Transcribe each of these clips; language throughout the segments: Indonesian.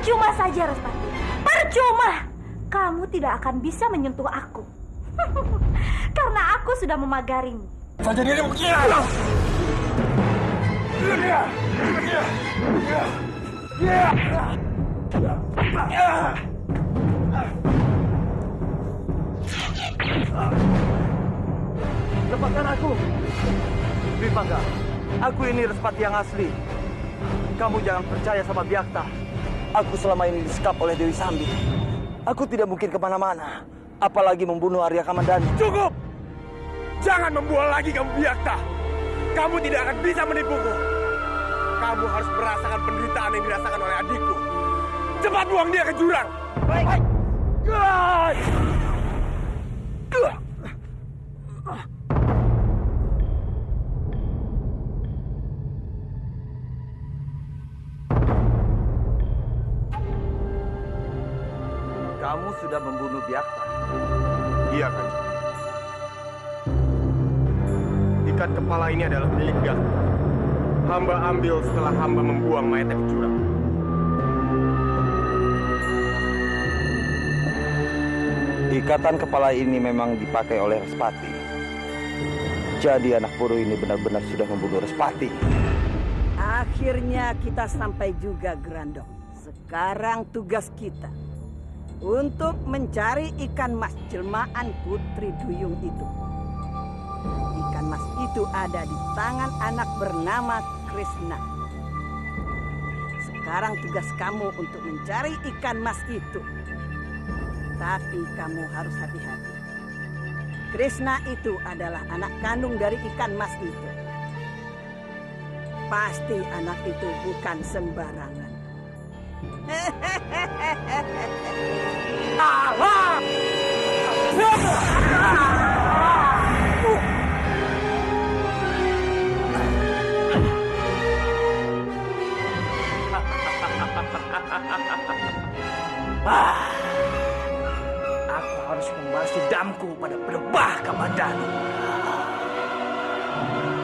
Percuma saja, Respati. Percuma. Kamu tidak akan bisa menyentuh aku. Karena aku sudah memagarimu. Saja diri begini. Lepaskan aku. Bipangga, aku ini Respati yang asli. Kamu jangan percaya sama Biakta. Aku selama ini disekap oleh Dewi Sambi. Aku tidak mungkin kemana-mana, apalagi membunuh Arya Kamandanu. Cukup! Jangan membual lagi kamu Biakta. Kamu tidak akan bisa menipuku. Kamu harus merasakan penderitaan yang dirasakan oleh adikku. Cepat buang dia ke jurang. Baik. Kamu sudah membunuh Biakta. Iya, Kanjeng. Ikat kepala ini adalah milik Biakta. Hamba ambil setelah hamba membuang mayatnya ke jurang. Ikatan kepala ini memang dipakai oleh Respati. Jadi anak bodoh ini benar-benar sudah membunuh Respati. Akhirnya kita sampai juga, Grandong. Sekarang tugas kita untuk mencari ikan mas jelmaan Putri Duyung itu. Ikan mas itu ada di tangan anak bernama Krishna. Sekarang tugas kamu untuk mencari ikan mas itu. Tapi kamu harus hati-hati. Krishna itu adalah anak kandung dari ikan mas itu. Pasti anak itu bukan sembarangan. Aku harus membalas dendamku pada Lebah Kamandanu.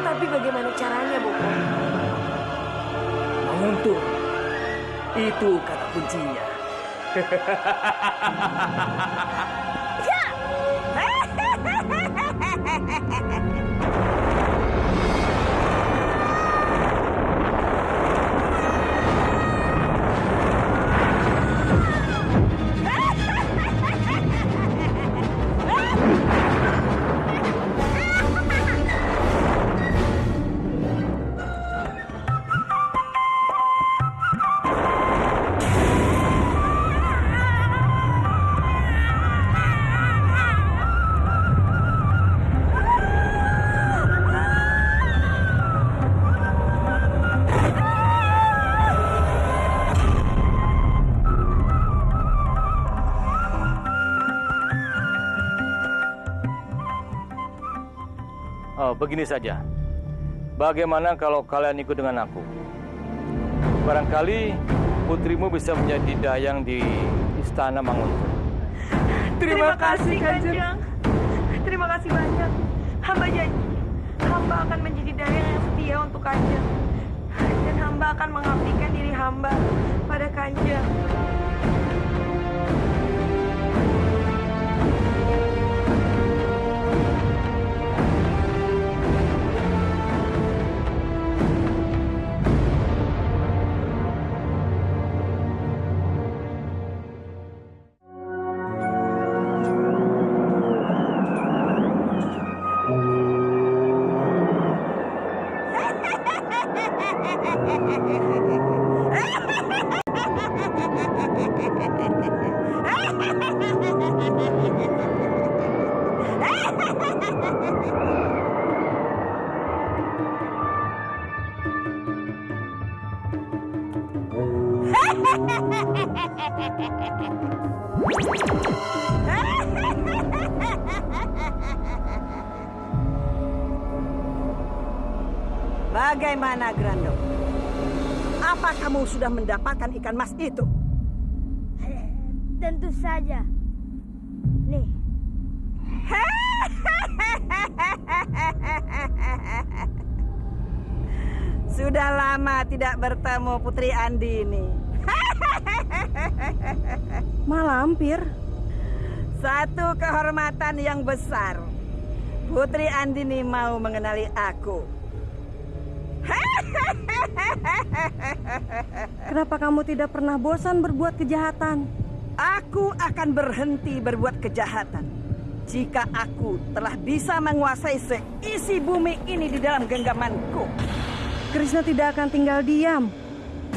Tapi bagaimana caranya, Bopo? Menguntung. Itu kata kuncinya. Begini saja. Bagaimana kalau kalian ikut dengan aku? Barangkali putrimu bisa menjadi dayang di istana Manguntung. Terima kasih, Kanjeng. Terima kasih banyak. Hamba janji, hamba akan menjadi dayang yang setia untuk Kanjeng. Dan hamba akan mengabdikan diri hamba pada Kanjeng. Bagaimana, Grandong? Apa kamu sudah mendapatkan ikan mas itu? Tentu saja. Nih. Sudah lama tidak bertemu Putri Andini. Malampir. Satu kehormatan yang besar. Putri Andini mau mengenali aku. Kenapa kamu tidak pernah bosan berbuat kejahatan? Aku akan berhenti berbuat kejahatan jika aku telah bisa menguasai seisi bumi ini di dalam genggamanku. Krishna tidak akan tinggal diam.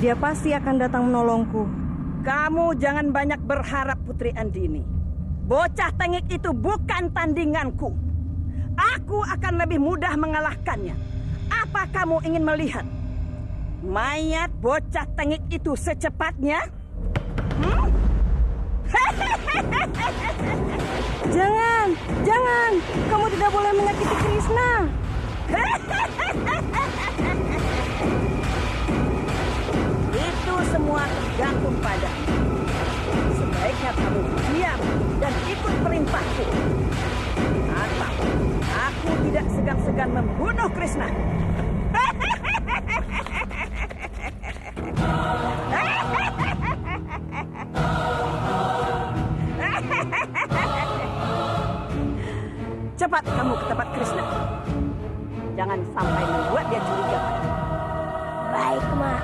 Dia pasti akan datang menolongku. Kamu jangan banyak berharap, Putri Andini. Bocah tengik itu bukan tandinganku. Aku akan lebih mudah mengalahkannya. Apa kamu ingin melihat mayat bocah tengik itu secepatnya? Jangan, jangan. Kamu tidak boleh menyakiti Krishna. Itu semua tergantung padamu. Sebaiknya kamu diam dan ikut perintahku. Atau aku tidak segan-segan membunuh Krishna. Cepat kamu ke tempat Krishna. Jangan sampai membuat dia curiga. Baik, Mak.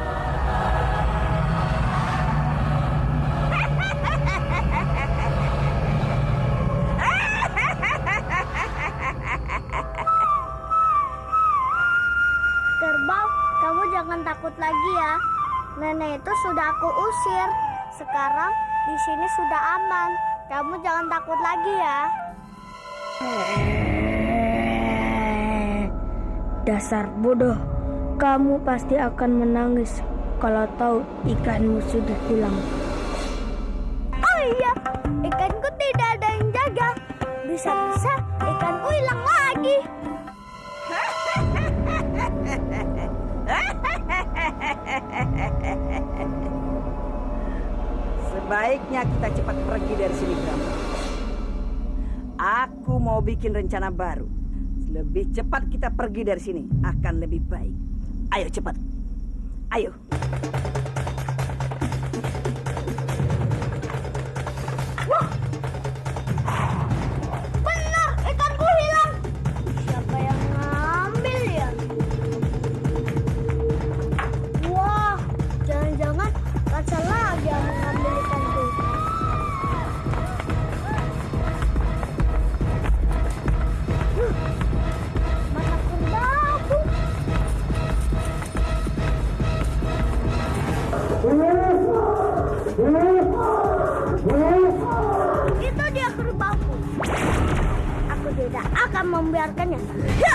Kerbau, kamu jangan takut lagi ya. Nenek itu sudah aku usir. Sekarang di sini sudah aman. Kamu jangan takut lagi ya. Dasar bodoh. Kamu pasti akan menangis kalau tahu ikanmu sudah hilang. Oh iya, ikanku tidak ada yang jaga. Bisa-bisa ikanku hilang lagi. Sebaiknya kita cepat pergi dari sini, Bram. Aku mau bikin rencana baru. Lebih cepat kita pergi dari sini akan lebih baik. Ayo cepat. Ayo. Wah! Benar, ikanku hilang. Siapa yang ngambil ya? Wah, jangan-jangan kaca lagi yang mengambil ikanku. Mata kerbau. Itu dia kerbauku. Aku tidak akan membiarkannya. Ya!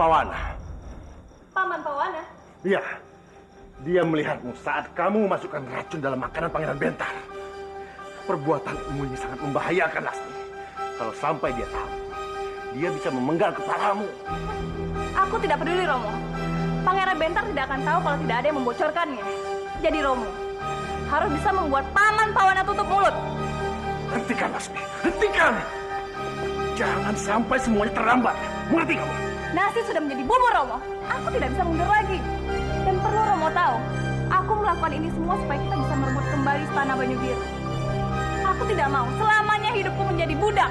Pawana. Paman Pawana? Iya, dia melihatmu saat kamu memasukkan racun dalam makanan Pangeran Bentar. Perbuatanmu ini sangat membahayakan, Lasti. Kalau sampai dia tahu, dia bisa memenggal kepalamu. Aku tidak peduli, Romo. Pangeran Bentar tidak akan tahu kalau tidak ada yang membocorkannya. Jadi Romo harus bisa membuat Paman Pawana tutup mulut. Hentikan, Lasti. Hentikan! Jangan sampai semuanya terlambat. Mengerti kamu? Nasi sudah menjadi bubur, Romo. Aku tidak bisa mundur lagi. Dan perlu Romo tahu, aku melakukan ini semua supaya kita bisa merebut kembali istana Banyu Biru. Aku tidak mau selamanya hidupku menjadi budak.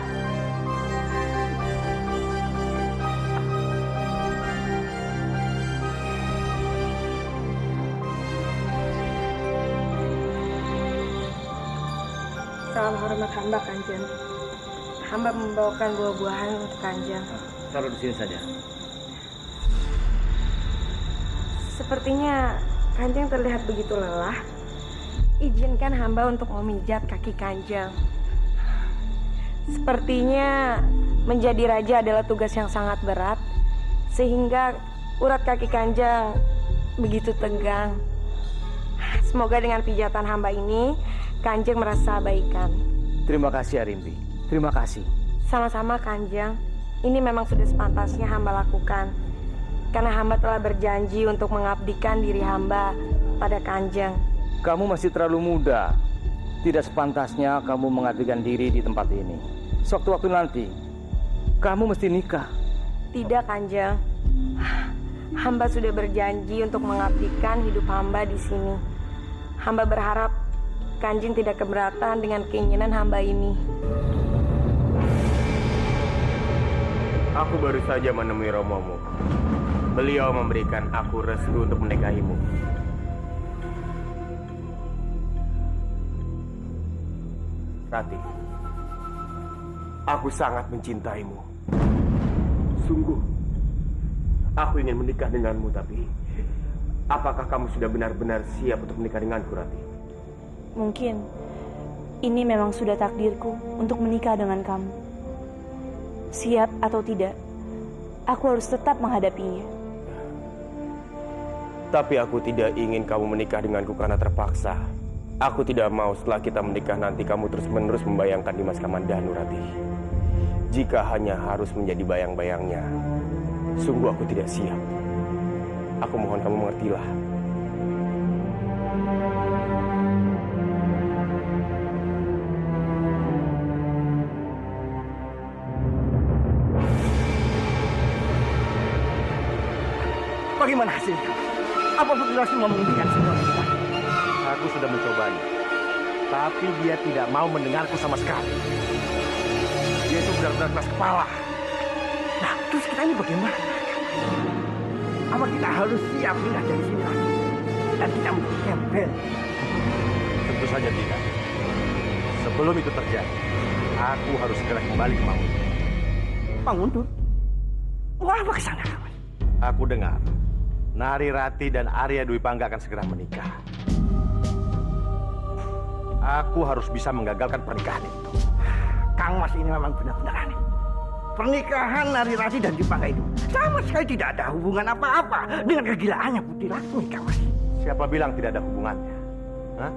salam hormat hamba, Kanjeng. Hamba membawakan buah-buahan untuk Kanjeng. Taruh di sini saja. Sepertinya Kanjeng terlihat begitu lelah. Izinkan hamba untuk memijat kaki Kanjeng. Sepertinya menjadi raja adalah tugas yang sangat berat, sehingga urat kaki Kanjeng begitu tegang. Semoga dengan pijatan hamba ini, Kanjeng merasa baikan. Terima kasih Arimbi. Terima kasih. Sama-sama Kanjeng. Ini memang sudah sepantasnya hamba lakukan. Karena hamba telah berjanji untuk mengabdikan diri hamba pada Kanjeng. Kamu masih terlalu muda. Tidak sepantasnya kamu mengabdikan diri di tempat ini. Sewaktu-waktu nanti, kamu mesti nikah. Tidak Kanjeng. Hamba sudah berjanji untuk mengabdikan hidup hamba di sini. Hamba berharap Kanjeng tidak keberatan dengan keinginan hamba ini. Aku baru saja menemui romomu. Beliau memberikan aku restu untuk menikahimu. Rati, aku sangat mencintaimu. Sungguh, aku ingin menikah denganmu, tapi apakah kamu sudah benar-benar siap untuk menikah denganku, Rati? Mungkin ini memang sudah takdirku untuk menikah dengan kamu. Siap atau tidak, aku harus tetap menghadapinya. Tapi aku tidak ingin kamu menikah denganku karena terpaksa. Aku tidak mau setelah kita menikah nanti kamu terus-menerus membayangkan Dimas Kamandanu, Rati. Jika hanya harus menjadi bayang-bayangnya, sungguh aku tidak siap. Aku mohon kamu mengertilah. Bagaimana hasilnya? Apa berhasil memungkinkan semua kita? Aku sudah mencobanya, tapi dia tidak mau mendengarku sama sekali. Dia itu benar-benar keras kepala. Nah, terus kita ini bagaimana? Apa kita harus siap pindah dari sini lagi? Dan kita menjempel? Tentu saja tidak. Sebelum itu terjadi, aku harus segera kembali ke Mangundur. Mangundur? Mau apa ke sana? Aku dengar Nari Rati dan Arya Dwi Pangga akan segera menikah. Aku harus bisa menggagalkan pernikahan itu. Kang Mas ini memang benar-benar aneh. Pernikahan Nari Rati dan Dwi Pangga itu sama sekali tidak ada hubungan apa-apa dengan kegilaannya Putri Laksmi, Kang Mas. Siapa bilang tidak ada hubungannya? Hah?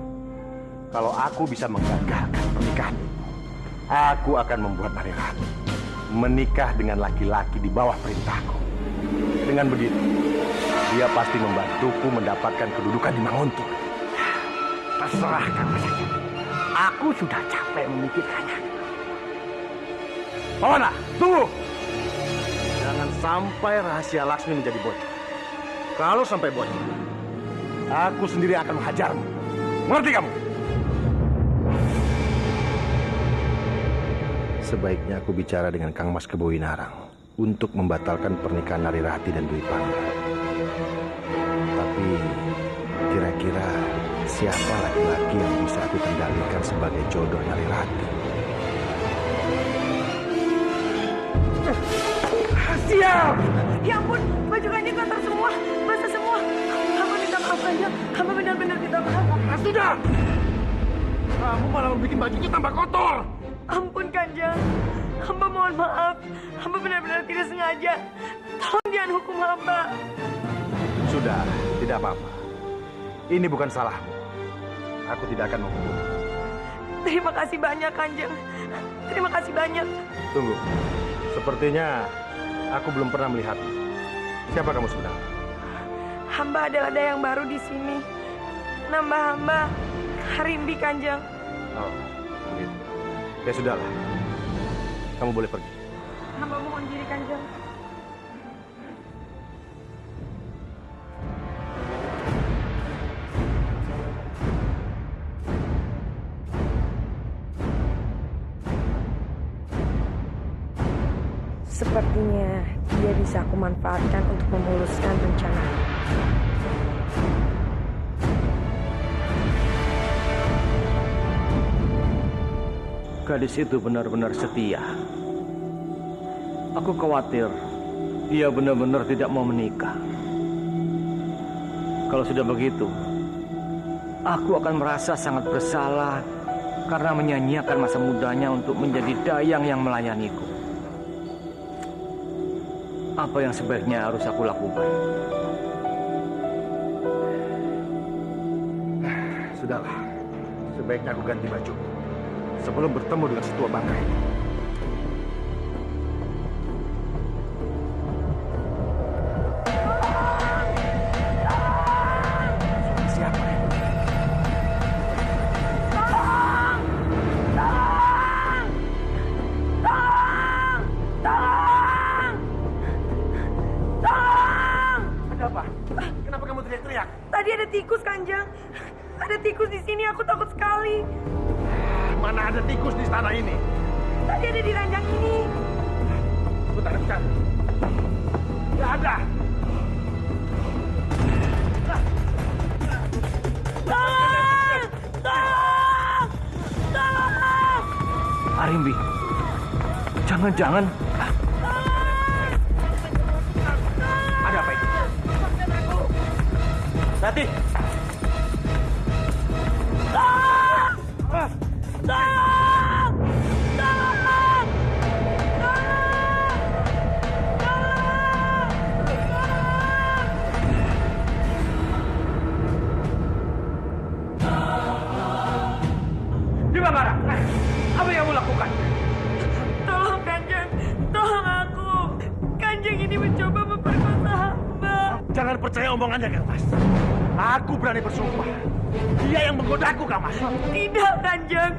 Kalau aku bisa menggagalkan pernikahan itu, aku akan membuat Nari Rati menikah dengan laki-laki di bawah perintahku. Dengan begitu, dia pasti membantuku mendapatkan kedudukan di Manguntur. Terserah Kang Mas saja. Aku sudah capek memikirkannya. Pawana, tunggu! Jangan sampai rahasia Laksmi menjadi bocor. Kalau sampai bocor, aku sendiri akan menghajarmu. Mengerti kamu? Sebaiknya aku bicara dengan Kang Mas Kebowinarang untuk membatalkan pernikahan Nari Rati dan Dwi Pangga. Tapi kira-kira siapa laki-laki yang bisa aku kendalikan sebagai jodoh Nari Rati? Siap! Ya ampun, baju Kanjeng kotor semua, basah semua. Hamba minta maaf Kanjeng, hamba benar-benar minta maaf. Sudah! Kamu malah membuat bajuku tambah kotor. Ampun Kanjeng, hamba mohon maaf. Hamba benar-benar tidak sengaja. Tolong jangan hukum hamba. Sudah, tidak apa-apa. Ini bukan salahmu. Aku tidak akan menghukum. Terima kasih banyak Kanjeng. Terima kasih banyak. Tunggu. Sepertinya aku belum pernah melihatmu. Siapa kamu sebenarnya? Hamba adalah dayang baru di sini. Nama hamba Harimbi Kanjeng. Oh, begitu. Ya sudahlah. Kamu boleh pergi. Hamba mohon diri Kanjeng. Sepertinya dia bisa aku manfaatkan untuk memuluskan rencana. gadis itu benar-benar setia. Aku khawatir dia benar-benar tidak mau menikah. Kalau sudah begitu, aku akan merasa sangat bersalah karena menyanyiakan masa mudanya untuk menjadi dayang yang melayaniku. Apa yang sebaiknya harus aku lakukan? Sudahlah, sebaiknya aku ganti baju sebelum bertemu dengan setua bangka ini. Siapa ini? Ada apa? Kenapa kamu teriak-teriak? Tadi ada tikus, Kanjeng. Ada tikus di sini, aku takut sekali. Mana ada tikus di istana ini? Tadi ada di ranjang ini. Bentar, bentar. Tidak ada. Tolong! Tolong! Tolong! Arimbi, jangan-jangan Ada apa itu? Rati, Tolong! Tolong! Tolong! Dimangara, apa yang kamu lakukan? Tolong, Kanjeng. Tolong aku. Kanjeng ini mencoba memperkosa hamba. Jangan percaya omongannya, Kang Mas. Aku berani bersumpah. Dia yang menggodaku, Kang Mas. Tidak, Kanjeng.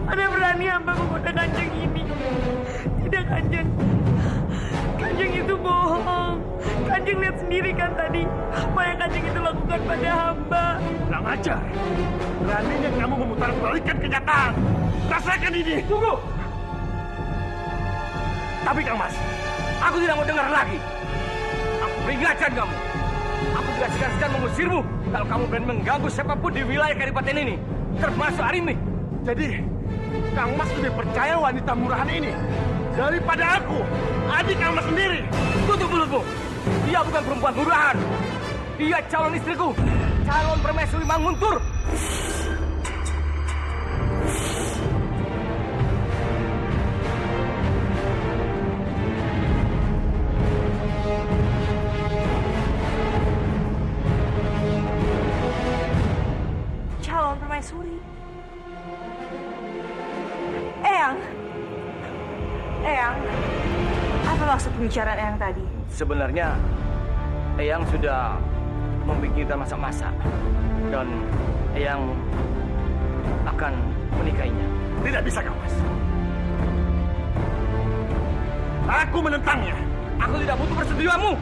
Mana berani hamba menggoda Kanjeng ini. Tidak, Kanjeng. Kanjeng itu bohong. Kanjeng lihat sendiri kan tadi apa yang Kanjeng itu lakukan pada hamba. Kurang ajar. Beraninya kamu memutarbalikkan kenyataan. Rasakan ini. Tunggu! Tapi, Kang Mas, Aku tidak mau dengar lagi. Aku peringatkan kamu. Aku tidak segan-segan mengusirmu kalau kamu berani mengganggu siapapun di wilayah Kadipaten ini, termasuk Arimbi. jadi Kang Mas lebih percaya wanita murahan ini daripada aku, adik Kang Mas sendiri. Tutup mulutmu. Dia bukan perempuan murahan. Dia calon istriku, calon permaisuri Manguntur. Calon permaisuri. Eyang. Eyang. Apa maksud pembicaraan Eyang tadi? Sebenarnya Eyang sudah memikirkan masak-masak dan Eyang akan menikahinya. Tidak bisa, Kang Mas. Aku menentangnya. Aku tidak butuh persetujuanmu.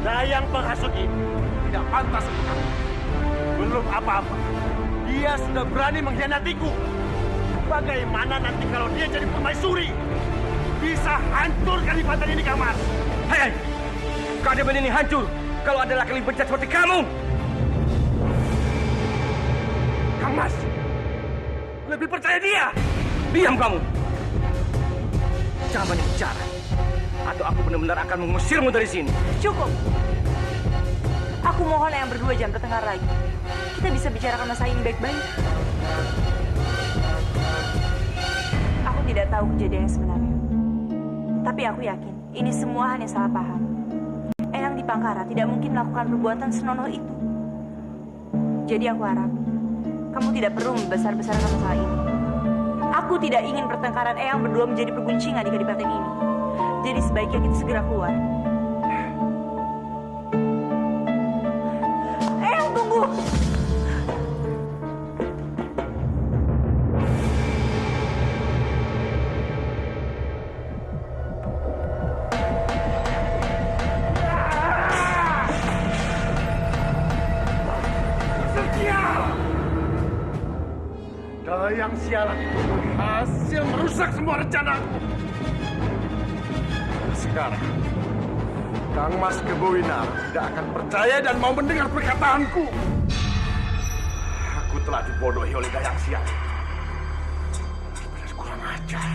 Dayang penghasut ini tidak pantas untuk aku. Belum apa-apa, dia sudah berani mengkhianatiku. Bagaimana nanti kalau dia jadi permaisuri? Bisa hancur Kadipaten ini, Kang Mas. Hei, Kadipaten ini hancur kalau ada laki lebih bejat seperti kamu. Kang Mas, lebih percaya dia. Diam kamu. Jangan banyak bicara, atau aku benar-benar akan mengusirmu dari sini. Cukup. Aku mohon Eyang berdua jangan bertengkar lagi. Kita bisa bicarakan masalah ini baik-baik. Aku tidak tahu kejadian yang sebenarnya. Tapi aku yakin ini semua hanya salah paham. Eyang di Pangkara tidak mungkin melakukan perbuatan senonoh itu. Jadi aku harap kamu tidak perlu membesar-besarkan masalah ini. Aku tidak ingin pertengkaran Eyang berdua menjadi perguncingan di Kadipaten ini. Jadi sebaiknya kita segera keluar. Eyang, tunggu! Dayang sialan itu berhasil merusak semua rencanaku. Sekarang, Kang Mas Kebowinar tidak akan percaya dan mau mendengar perkataanku. Aku telah dibodohi oleh Dayang sialan. Benar kurang ajar. ajar.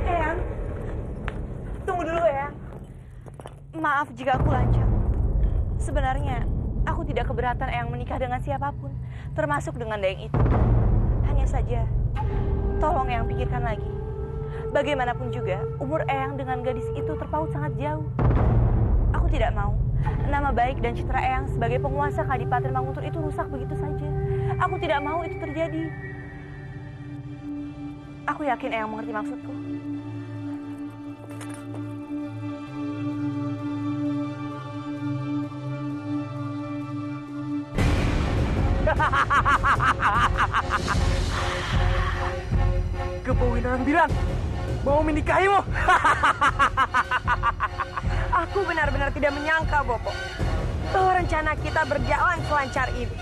Eyang, tunggu dulu Eyang. Maaf jika aku lancang. Sebenarnya, aku tidak keberatan Eyang menikah dengan siapapun, termasuk dengan Dayang itu. Hanya saja, tolong Eyang pikirkan lagi. Bagaimanapun juga, umur Eyang dengan gadis itu terpaut sangat jauh. Aku tidak mau nama baik dan citra Eyang sebagai penguasa Kadipaten Manguntur itu rusak begitu saja. Aku tidak mau itu terjadi. Aku yakin Eyang mengerti maksudku. Kepewinarang bilang mau menikahimu. Aku benar-benar tidak menyangka, Bopo, bahwa rencana kita berjalan selancar ini.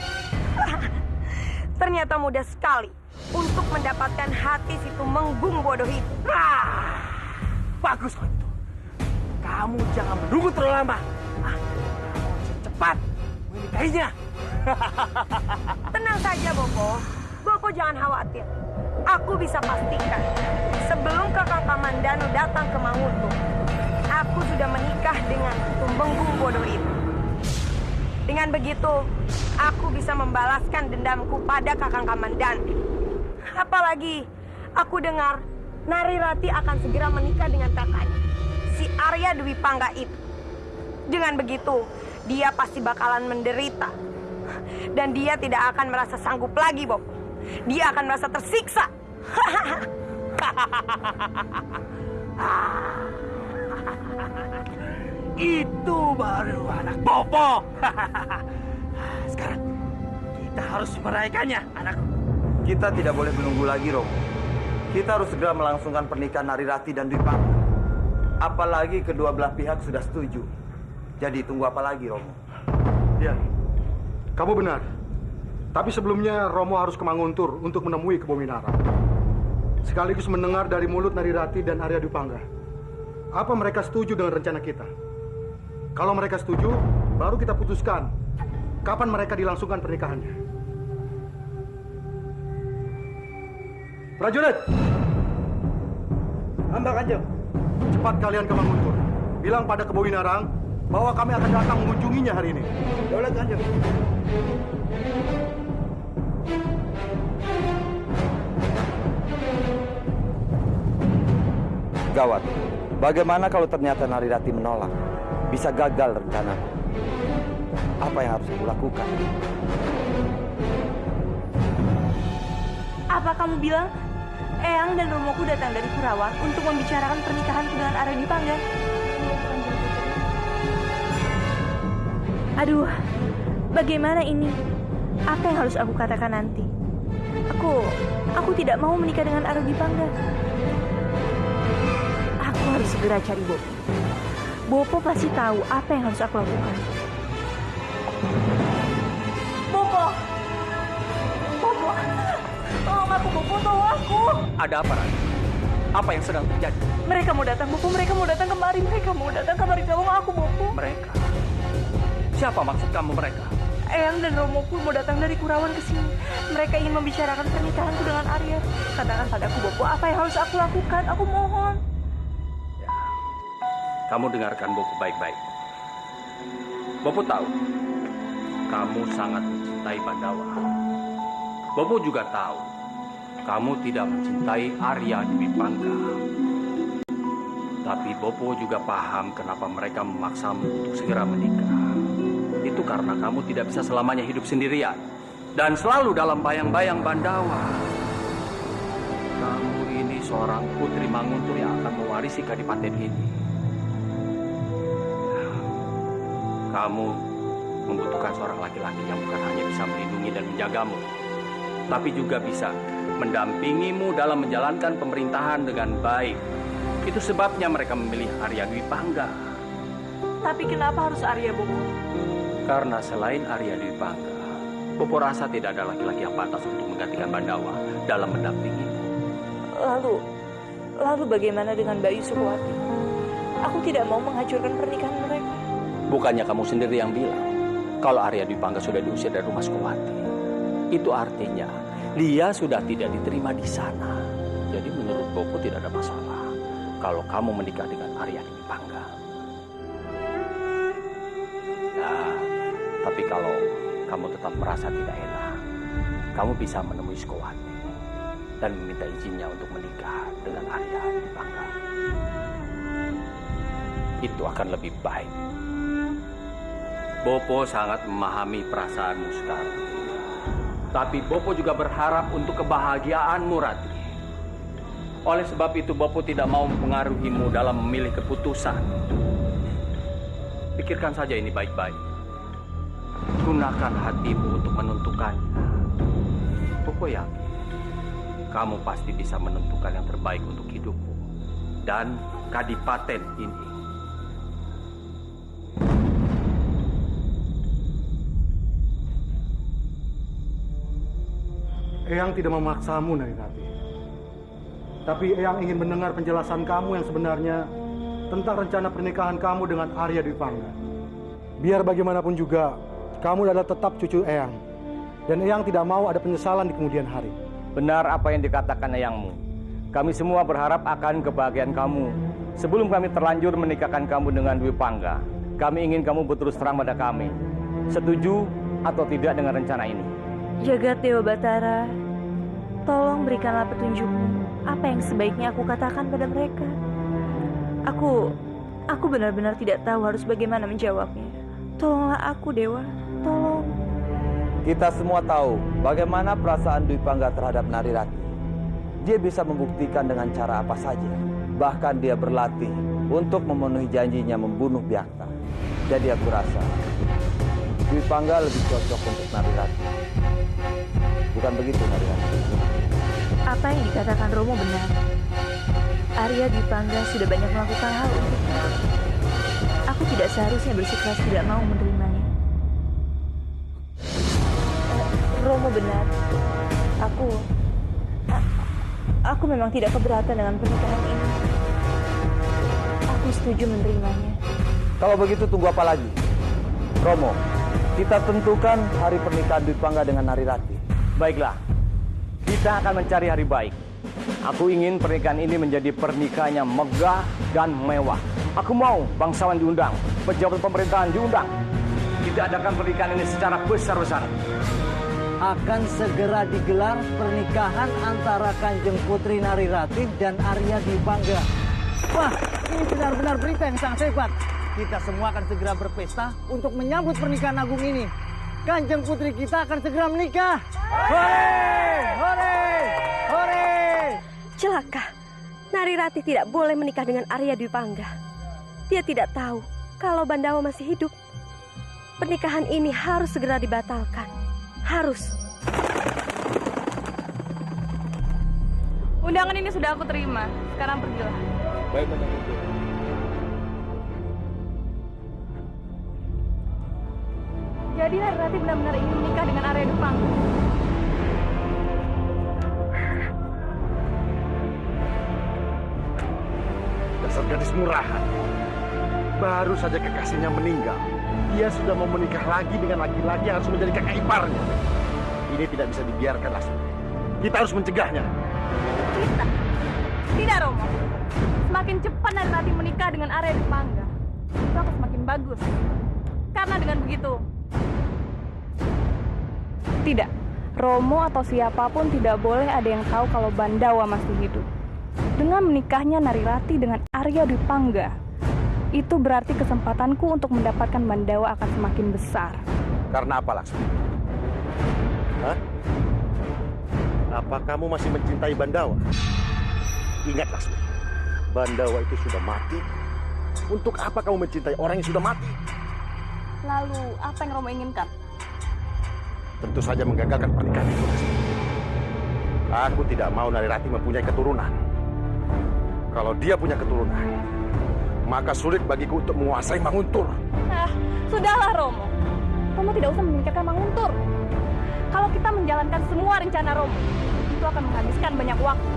Ternyata mudah sekali untuk mendapatkan hati si Tumenggung bodoh itu. Bagus kalau itu. Kamu jangan menunggu terlalu lama. Cepat menikahinya. Tenang saja, Bopo. Bopo jangan khawatir. Aku bisa pastikan, sebelum Kakang Kamandanu datang ke Manguntur, aku sudah menikah dengan Tumenggung bodoh itu. Dengan begitu, aku bisa membalaskan dendamku pada Kakang Kamandanu. Apalagi, aku dengar Nari Rati akan segera menikah dengan kakaknya, si Arya Dwi Pangga itu. Dengan begitu, dia pasti bakalan menderita. Dan dia tidak akan merasa sanggup lagi, Bob. Dia akan merasa tersiksa. Itu baru anak Bopo. Sekarang kita harus merayakannya, anakku. Kita tidak boleh menunggu lagi, Romo. Kita harus segera melangsungkan pernikahan Nari Rati dan Dwi Pangga. Apalagi kedua belah pihak sudah setuju. Jadi tunggu apa lagi, Romo? Ya, kamu benar. Tapi sebelumnya Romo harus ke Manguntur untuk menemui Kebo Minara. Sekaligus mendengar dari mulut Nari Rati dan Arya Dwi Pangga. Apa mereka setuju dengan rencana kita? Kalau mereka setuju, baru kita putuskan kapan mereka dilangsungkan pernikahannya. Prajurit! Hamba Kanjeng. Cepat kalian ke Manguntur. Bilang pada Kebo Winarang bahwa kami akan datang mengunjunginya hari ini. Daulat Kanjeng. Gawat. Bagaimana kalau ternyata Nari Rati menolak? Bisa gagal rencanaku. Apa yang harus aku lakukan? Apa kamu bilang Eyang dan Romoku datang dari Kurawan untuk membicarakan pernikahanku dengan Arya Dwi Pangga? Aduh, bagaimana ini? Apa yang harus aku katakan nanti? Aku tidak mau menikah dengan Arya Dwi Pangga. Aku harus segera cari Bopo. Bopo pasti tahu apa yang harus aku lakukan. Bopo! Bopo! Tolong aku, Bopo, tolong aku! Ada apa, Rani? Apa yang sedang terjadi? Mereka mau datang, Bopo. Mereka mau datang kemari. Mereka mau datang kemari. Tolong aku, Bopo. Mereka? Siapa maksud kamu mereka? Eyang dan Romoku mau datang dari Kurawan ke sini. Mereka ingin membicarakan pernikahanku dengan Arya. Katakan padaku, Bopo, apa yang harus aku lakukan? Aku mohon. Ya, kamu dengarkan Bopo baik-baik. Bopo tahu, kamu sangat mencintai Pandawa. Bopo juga tahu, kamu tidak mencintai Arya Dwi Pangga. Tapi Bopo juga paham kenapa mereka memaksamu untuk segera menikah. Itu karena kamu tidak bisa selamanya hidup sendirian dan selalu dalam bayang-bayang Pandawa. Kamu ini seorang putri Manguntur yang akan mewarisi kadipaten ini. Kamu membutuhkan seorang laki-laki yang bukan hanya bisa melindungi dan menjagamu, tapi juga bisa mendampingimu dalam menjalankan pemerintahan dengan baik. Itu sebabnya mereka memilih Arya Dwi Pangga. Tapi kenapa harus Arya, Bopo? Karena selain Arya Dwi Pangga, Bopo rasa tidak ada laki-laki yang pantas untuk menggantikan Pandawa dalam mendampingimu. Lalu bagaimana dengan Bayu Sukwati? Aku tidak mau menghancurkan pernikahan mereka. Bukannya kamu sendiri yang bilang kalau Arya Dwi Pangga sudah diusir dari rumah Sukwati? Itu artinya dia sudah tidak diterima di sana. Jadi menurut Bopo tidak ada masalah kalau kamu menikah dengan Arya Dewi Pangga. Nah, tapi kalau kamu tetap merasa tidak enak, kamu bisa menemui Sukowati dan meminta izinnya untuk menikah dengan Arya Dewi Pangga. Itu akan lebih baik. Bopo sangat memahami perasaanmu sekarang. Tapi Bopo juga berharap untuk kebahagiaanmu, Ratri. Oleh sebab itu, Bopo tidak mau mempengaruhimu dalam memilih keputusan. Pikirkan saja ini baik-baik. Gunakan hatimu untuk menentukannya. Bopo yakin kamu pasti bisa menentukan yang terbaik untuk hidupmu dan kadipaten ini. Eyang tidak memaksamu, Narirati. Tapi Eyang ingin mendengar penjelasan kamu yang sebenarnya tentang rencana pernikahan kamu dengan Arya Dewi Pangga. Biar bagaimanapun juga, kamu adalah tetap cucu Eyang. Dan Eyang tidak mau ada penyesalan di kemudian hari. Benar apa yang dikatakan eyangmu. Kami semua berharap akan kebahagiaan kamu. Sebelum kami terlanjur menikahkan kamu dengan Dewi Pangga, kami ingin kamu berterus terang pada kami. Setuju atau tidak dengan rencana ini? Jagat Dewa Batara, tolong berikanlah petunjukmu. Apa yang sebaiknya aku katakan pada mereka? Aku benar-benar tidak tahu harus bagaimana menjawabnya. Tolonglah aku, Dewa. Tolong. Kita semua tahu bagaimana perasaan Dewi Pangga terhadap Narirati. Dia bisa membuktikan dengan cara apa saja. Bahkan dia berlatih untuk memenuhi janjinya membunuh Byakta. Jadi aku rasa Dewi Pangga lebih cocok untuk Narirati. Bukan begitu, Narirati? Apa yang dikatakan Romo benar. Arya Dewi Pangga sudah banyak melakukan hal untukku. Aku tidak seharusnya bersikeras tidak mau menerimanya. Romo benar. Aku memang tidak keberatan dengan pernikahan ini. Aku setuju menerimanya. Kalau begitu tunggu apa lagi? Romo, kita tentukan hari pernikahan Dewi Pangga dengan Narirati. Baiklah, kita akan mencari hari baik. Aku ingin pernikahan ini menjadi pernikahan yang megah dan mewah. Aku mau bangsawan diundang, pejabat pemerintahan diundang. Kita adakan pernikahan ini secara besar-besaran. Akan segera digelar pernikahan antara Kanjeng Putri Narirati dan Arya Dewi Pangga. Wah, ini benar-benar berita yang sangat hebat. Kita semua akan segera berpesta untuk menyambut pernikahan agung ini. Kanjeng Putri kita akan segera menikah. Hore! Hore! Hore! Celaka, Narirati tidak boleh menikah dengan Arya Dewi Pangga. Dia tidak tahu kalau Bandawa masih hidup. Pernikahan ini harus segera dibatalkan. Harus. Undangan ini sudah aku terima. Sekarang pergilah. Baik, Bandawa. Jadi Narirati benar-benar ingin menikah dengan Arya Dewi Pangga. Dasar gadis murahan. Baru saja kekasihnya meninggal, dia sudah mau menikah lagi dengan laki-laki yang harus menjadi kakak iparnya. Ini tidak bisa dibiarkan, Lasmi. Kita harus mencegahnya. Kita? Tidak, Romo. Semakin cepat Narirati menikah dengan Arya Dewi Pangga, itu akan semakin bagus. Karena dengan begitu, tidak, Romo atau siapapun tidak boleh ada yang tahu kalau Bandawa masih hidup. Dengan menikahnya Narirati dengan Arya Dewi Pangga, itu berarti kesempatanku untuk mendapatkan Bandawa akan semakin besar. Karena apa, Laksmi? Hah? Apa kamu masih mencintai Bandawa? Ingat, Laksmi, Bandawa itu sudah mati. Untuk apa kamu mencintai orang yang sudah mati? Lalu, apa yang Romo inginkan? Tentu saja menggagalkan pernikahan itu, Laksmi. Aku tidak mau Narirati mempunyai keturunan. Kalau dia punya keturunan, maka sulit bagiku untuk menguasai Manguntur. Sudahlah, Romo. Romo tidak usah memikirkan Manguntur. Kalau kita menjalankan semua rencana Romo, itu akan menghabiskan banyak waktu.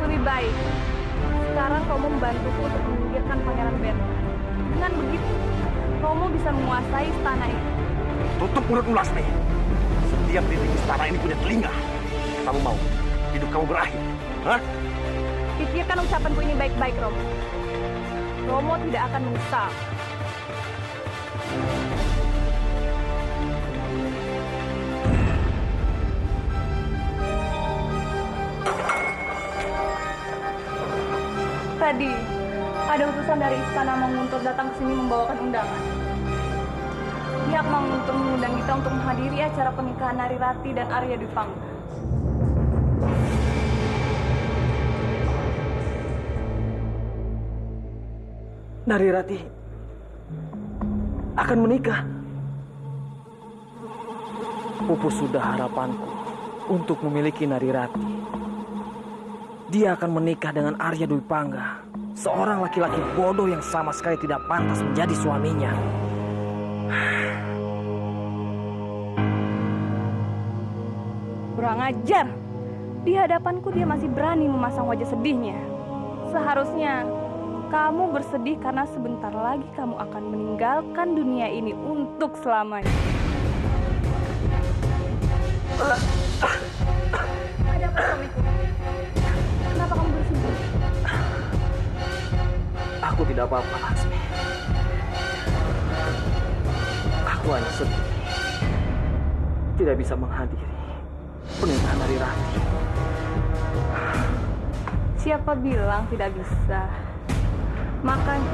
Lebih baik, sekarang Romo membantuku untuk menyingkirkan Pangeran Bentar. Dengan begitu, Romo bisa menguasai istana ini. Tutup mulutmu, Lasmi. Setiap titik istana ini punya telinga. Kamu mau hidup kamu berakhir? Hah? Pikirkan ucapanku ini baik-baik, Romo. Romo tidak akan menyesal. Tadi ada utusan dari istana Manguntur datang ke sini membawakan undangan. Pihak Manguntur mengundang kita untuk menghadiri acara pernikahan Narirati dan Arya Dwi Pangga. Narirati akan menikah. Pupus sudah harapanku untuk memiliki Narirati. Dia akan menikah dengan Arya Dwi Pangga, seorang laki-laki bodoh yang sama sekali tidak pantas menjadi suaminya. Kurang ajar. Di hadapanku dia masih berani memasang wajah sedihnya. Seharusnya kamu bersedih karena sebentar lagi kamu akan meninggalkan dunia ini untuk selamanya. Ada apa suamiku? Kenapa kamu bersedih? Aku tidak apa-apa, Laksmi. Aku hanya sedih tidak bisa menghadiri pernikahan Narirati. Siapa bilang tidak bisa? Makanya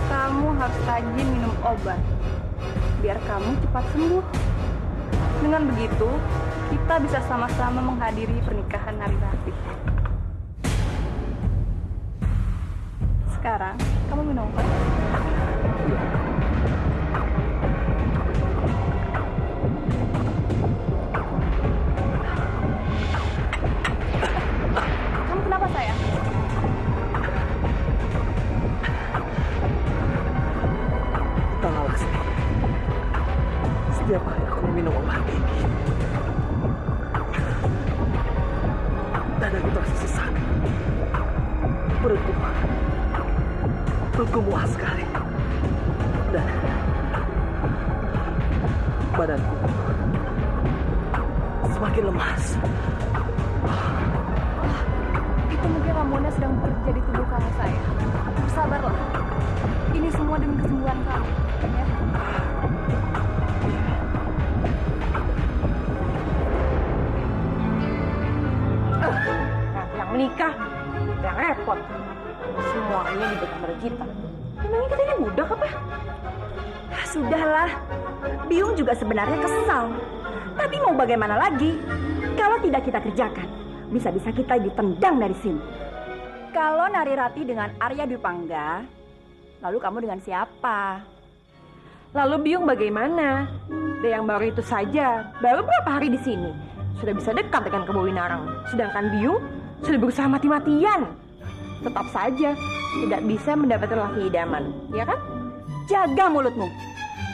kamu harus rajin minum obat biar kamu cepat sembuh. Dengan begitu, kita bisa sama-sama menghadiri pernikahan Narirati. Sekarang kamu minum obat. Kamu kenapa, sayang? Tenang, Laksmi. Setiap hari aku minum obat ini, dadaku terasa sesak. Perutku mual sekali. Dan badanku semakin lemas. Itu mungkin ramuannya sedang bekerja di tubuh kamu, sayang. Bersabarlah. Ini semua demi kesembuhan kamu. Ya. Yang menikah, yang repot. Semuanya di depan kita. Memangnya kita ini budak apa? Sudahlah, Biung juga sebenarnya kesal. Tapi mau bagaimana lagi? Kalau tidak kita kerjakan, bisa-bisa kita ditendang dari sini. Kalau Narirati dengan Arya Dwi Pangga, lalu kamu dengan siapa? Lalu Biung bagaimana? Yang baru itu saja, baru berapa hari di sini, sudah bisa dekat dengan Kebo Winarang. Sedangkan Biung sudah berusaha mati-matian. Tetap saja tidak bisa mendapatkan laki idaman, ya kan? Jaga mulutmu.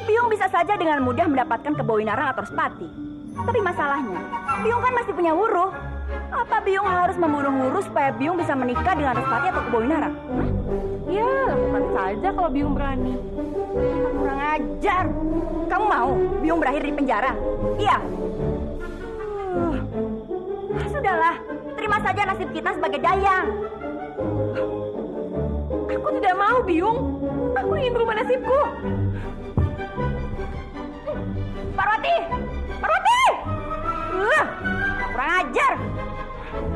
Biung bisa saja dengan mudah mendapatkan Kebo Winarang atau Respati. Tapi masalahnya, Biung kan masih punya Wuruh. Apa Biung harus membunuh Wuruh supaya Biung bisa menikah dengan Respati atau Kebo Winarang? Ya, lakukan saja kalau Biung berani. Kurang ajar. Kamu mau Biung berakhir di penjara? Iya. Sudahlah, terima saja nasib kita sebagai dayang. Aku tidak mau, Biung. Aku ingin berubah nasibku. Parwati! Parwati! Kurang ajar.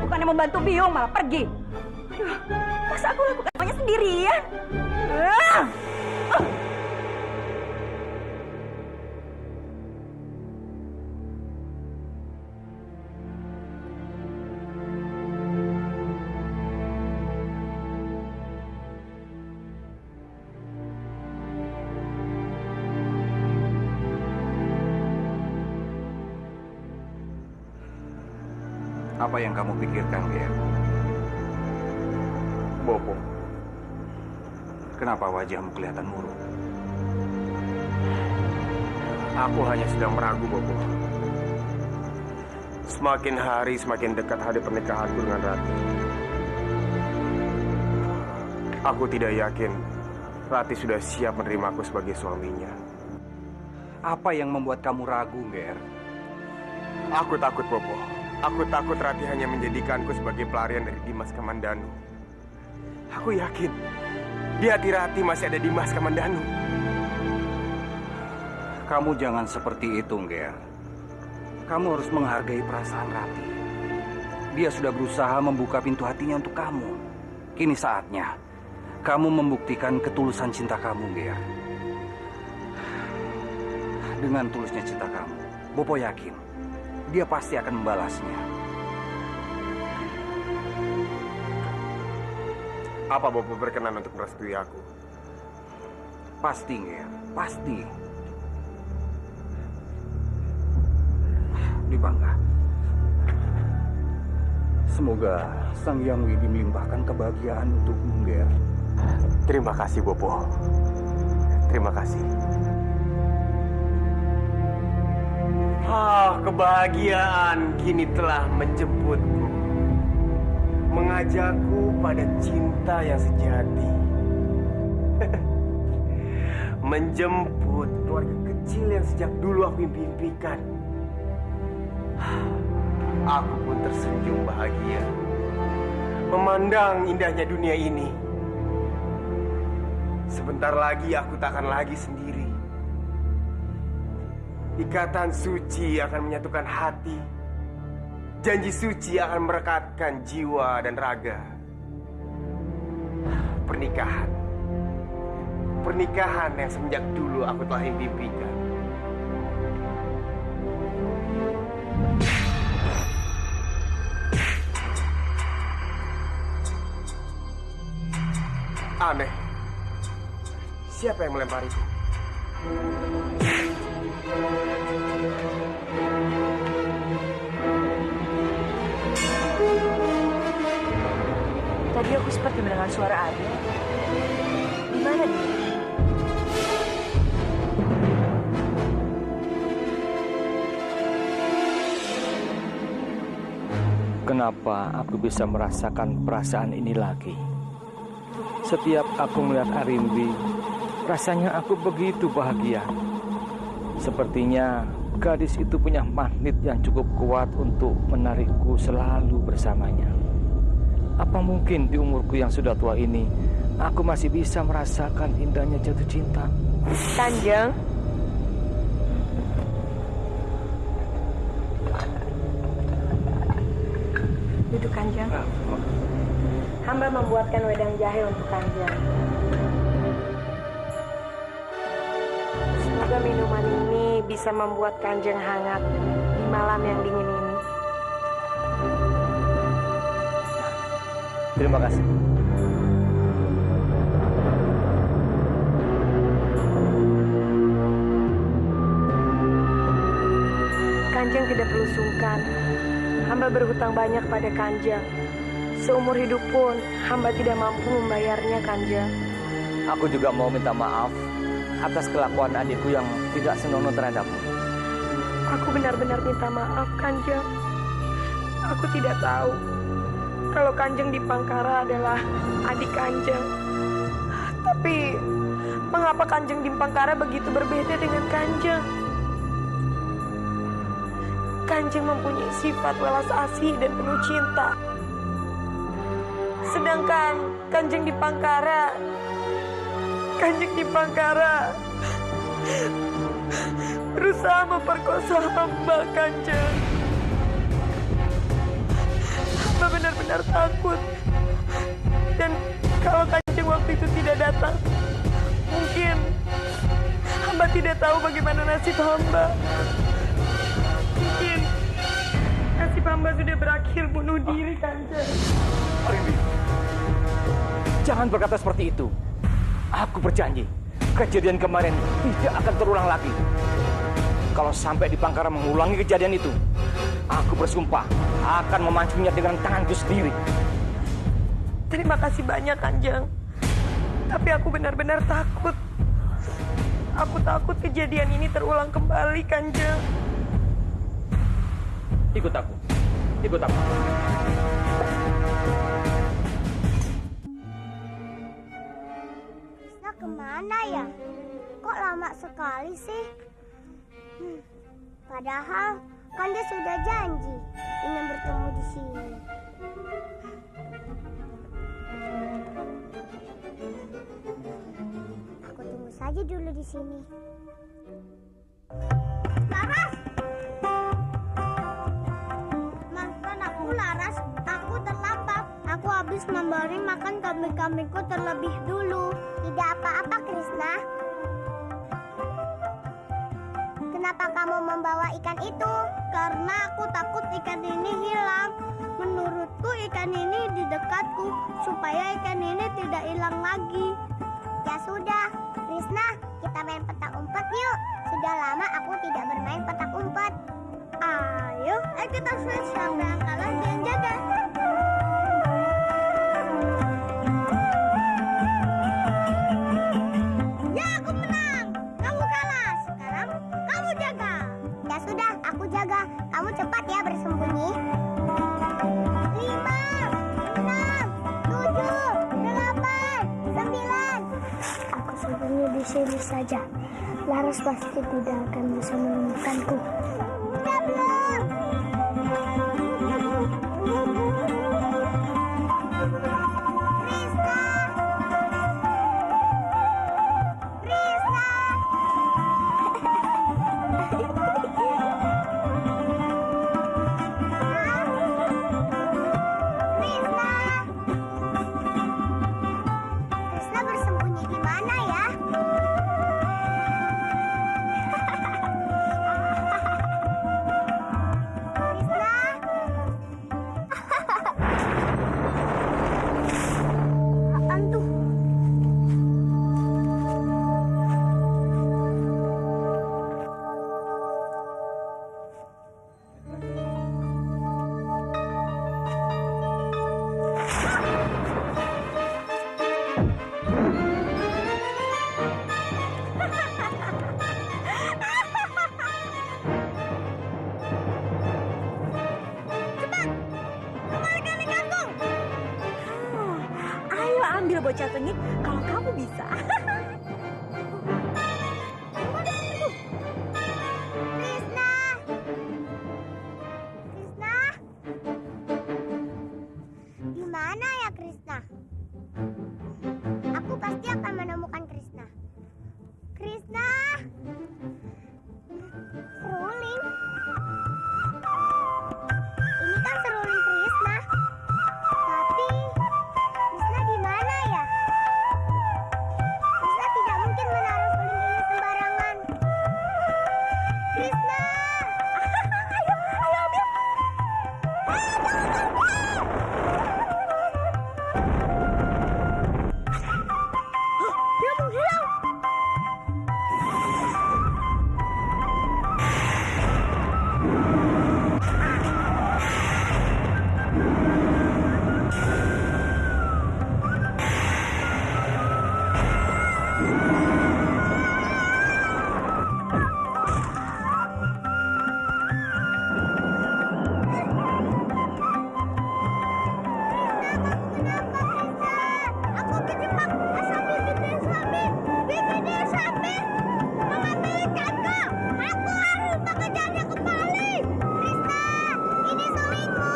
Bukannya membantu Biung, malah pergi. Masa aku lakukan semuanya sendirian? Apa yang kamu pikirkan, Ger? Bopo, Kenapa wajahmu kelihatan murung? aku hanya sedang meragu, Bopo. Semakin hari semakin dekat hari pernikahanku dengan Rati. Aku tidak yakin Rati sudah siap menerimaku sebagai suaminya. Apa yang membuat kamu ragu, Ger? Aku takut, Bopo. Aku takut Rati hanya menjadikanku sebagai pelarian dari Dimas Kamandanu. Aku yakin di hati Rati masih ada Dimas Kamandanu. Kamu jangan seperti itu, Ngger. Kamu harus menghargai perasaan Rati. Dia sudah berusaha membuka pintu hatinya untuk kamu. Kini saatnya kamu membuktikan ketulusan cinta kamu, Ngger. Dengan tulusnya cinta kamu, Bopo yakin dia pasti akan membalasnya. Apa Bopo berkenan untuk merestui aku? Pasti, Ngger. Pasti. Dipangga. Semoga Sang Hyang Widi melimpahkan kebahagiaan untukmu, Ngger. Terima kasih, Bopo. Terima kasih. Kebahagiaan kini telah menjemputku. Mengajakku pada cinta yang sejati. Menjemput keluarga kecil yang sejak dulu aku impikan. Aku pun tersenyum bahagia memandang indahnya dunia ini. Sebentar lagi aku tak akan lagi sendiri. Ikatan suci akan menyatukan hati. Janji suci akan merekatkan jiwa dan raga. Pernikahan. Pernikahan yang semenjak dulu aku telah impikan. Aneh. Siapa yang melempariku? Tadi aku seperti mendengar suara Adi. Di mana dia? Kenapa aku bisa merasakan perasaan ini lagi? Setiap aku melihat Arimbi, rasanya aku begitu bahagia. Sepertinya gadis itu punya magnet yang cukup kuat untuk menarikku selalu bersamanya. Apa mungkin di umurku yang sudah tua ini, aku masih bisa merasakan indahnya jatuh cinta? Kanjeng, duduk Kanjeng. Hamba membuatkan wedang jahe untuk Kanjeng. Semoga minuman ini bisa membuat Kanjeng hangat di malam yang dingin ini. Terima kasih. Kanjeng tidak perlu sungkan. Hamba berhutang banyak pada Kanjeng. Seumur hidup pun hamba tidak mampu membayarnya, Kanjeng. Aku juga mau minta maaf atas kelakuan adikku yang tidak senonoh terhadapmu. Aku benar-benar minta maaf, Kanjeng. Aku tidak tahu kalau Kanjeng Dipangkara adalah adik Kanjeng. Tapi mengapa Kanjeng Dipangkara begitu berbeda dengan Kanjeng? Kanjeng mempunyai sifat welas asih dan penuh cinta. Sedangkan Kanjeng Dipangkara berusaha memperkosa hamba, Kanjeng. Hamba benar-benar takut. Dan kalau Kanjeng waktu itu tidak datang, mungkin hamba tidak tahu bagaimana nasib hamba. Mungkin nasib hamba sudah berakhir bunuh diri, Kanjeng. Arimbi, jangan berkata seperti itu. Aku berjanji, kejadian kemarin tidak akan terulang lagi. Kalau sampai Dipangkara mengulangi kejadian itu, aku bersumpah akan memancungnya dengan tanganku sendiri. Terima kasih banyak, Kanjeng. Tapi aku benar-benar takut. Aku takut kejadian ini terulang kembali, Kanjeng. Ikut aku. Ikut aku. Krisna kemana ya? Kok lama sekali sih? Padahal Kan dia sudah janji ingin bertemu di sini. Aku tunggu saja dulu di sini. Laras! Maafkan aku, Laras. Aku terlambat. Aku habis memberi makan kambing-kambingku terlebih dulu. Tidak apa-apa, Krishna. Kenapa kamu membawa ikan itu? Karena aku takut ikan ini hilang. Menurutku ikan ini di dekatku, supaya ikan ini tidak hilang lagi. Ya sudah, Krishna, kita main petak umpet yuk. Sudah lama aku tidak bermain petak umpet. Ayo kita siap berangkalan dan jaga. Ya, aku menang. Kamu kalah. Sekarang kamu jaga. Ya sudah, aku jaga. Kamu cepat ya bersembunyi. 5, 6, 7, 8, 9. Aku sembunyi di sini saja. Laras pasti tidak akan bisa menemukanku. Sudah belum? Krishna! Krishna! Krishna bersembunyi di mana ya? Apaan tuh? Ayo ambil bocah tengik kalau kamu bisa. Krishna! Krishna! Di mana ya Krishna? Aku pasti akan menemukan Krishna. Krishna! Seruling. Ini kan seruling Krishna. Tapi Krishna di mana ya? Krishna tidak mungkin menaruh seruling ini sembarangan. Krishna! Ayo ambil. Dia menghilang. Aku kejebak. Asabi bikin sabit. Bikin dia sabit. Mengambil ikanku. Aku harus mengejarnya kembali. Krishna, ini sulingmu.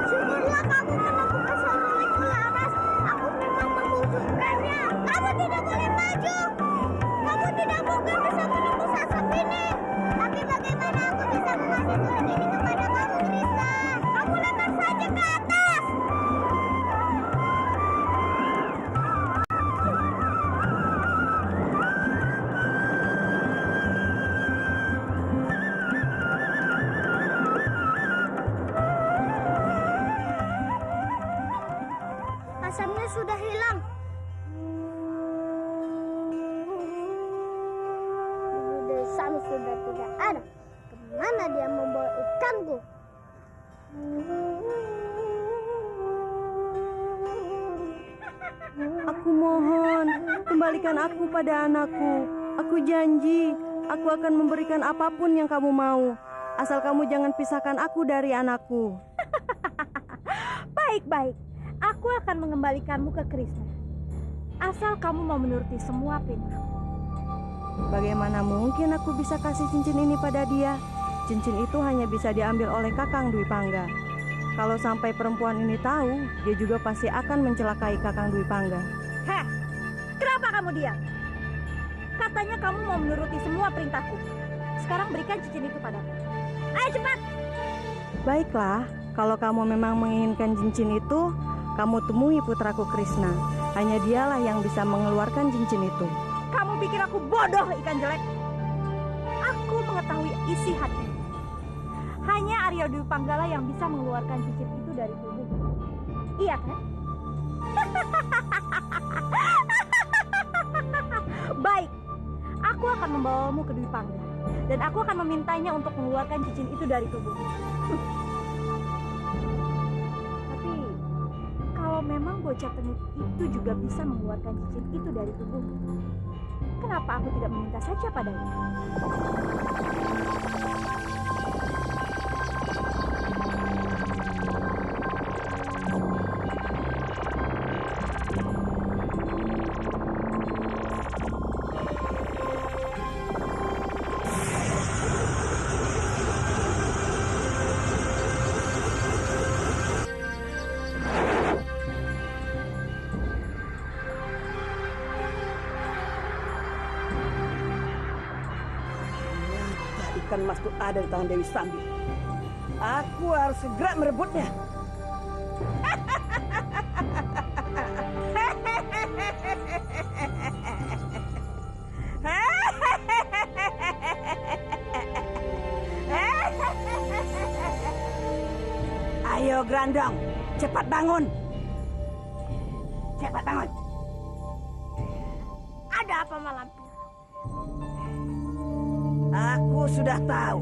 Syukurlah kamu menemukan sulingku, Laras. Aku memang membutuhkannya. Kamu tidak boleh maju. Kamu tidak mungkin bisa menembus asap ini. Tapi bagaimana aku bisa mengasih suling ini kepada kamu, Krishna? Kamu lempar saja ke atas. Asapnya sudah hilang. Desanya sudah tidak ada. Kemana dia membawa ikanku? Aku mohon, kembalikan aku pada anakku. Aku janji, aku akan memberikan apapun yang kamu mau. Asal kamu jangan pisahkan aku dari anakku. Baik-baik, aku akan mengembalikanmu ke Krishna. Asal kamu mau menuruti semua perintah. Bagaimana mungkin aku bisa kasih cincin ini pada dia? cincin itu hanya bisa diambil oleh Kakang Dwi Pangga. Kalau sampai perempuan ini tahu, dia juga pasti akan mencelakai Kakang Dwi Pangga. Heh, kenapa kamu diam? Katanya kamu mau menuruti semua perintahku. Sekarang berikan cincin itu padaku. Ayo cepat! Baiklah, kalau kamu memang menginginkan cincin itu, kamu temui putraku Krishna. Hanya dialah yang bisa mengeluarkan cincin itu. Kamu pikir aku bodoh, ikan jelek? Aku mengetahui isi hati. Hanya Arya Dwi Panggala yang bisa mengeluarkan cincin itu dari tubuh. Iya kan? Baik, aku akan membawamu ke Dwi Pangga. Dan aku akan memintanya untuk mengeluarkan cincin itu dari tubuhmu. Tapi, kalau memang bocah tengik itu juga bisa mengeluarkan cincin itu dari tubuhmu, kenapa aku tidak meminta saja padanya? Ikan emas itu ada di tangan Dewi Sambi. Aku harus segera merebutnya. Ayo Grandong, cepat bangun. Cepat bangun. Ada apa malam? Aku sudah tahu.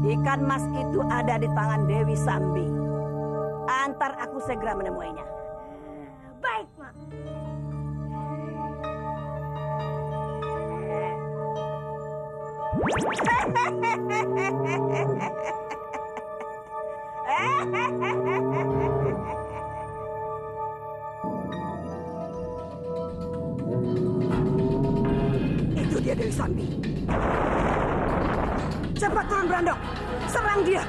Ikan emas itu ada di tangan Dewi Sambi. Antar aku segera menemuinya. Baik, Mak. Itu dia Dewi Sambi. Cepat turun Brandok, serang dia.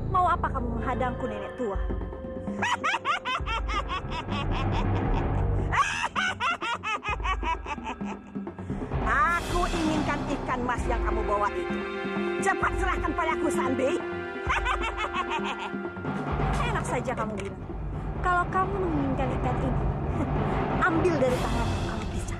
Mau apa kamu menghadangku, nenek tua? Aku inginkan ikan emas yang kamu bawa itu. Cepat serahkan padaku, Sambi. Enak saja kamu bilang. Kalau kamu menginginkan ikan ini, ambil dari tanganku kalau bisa.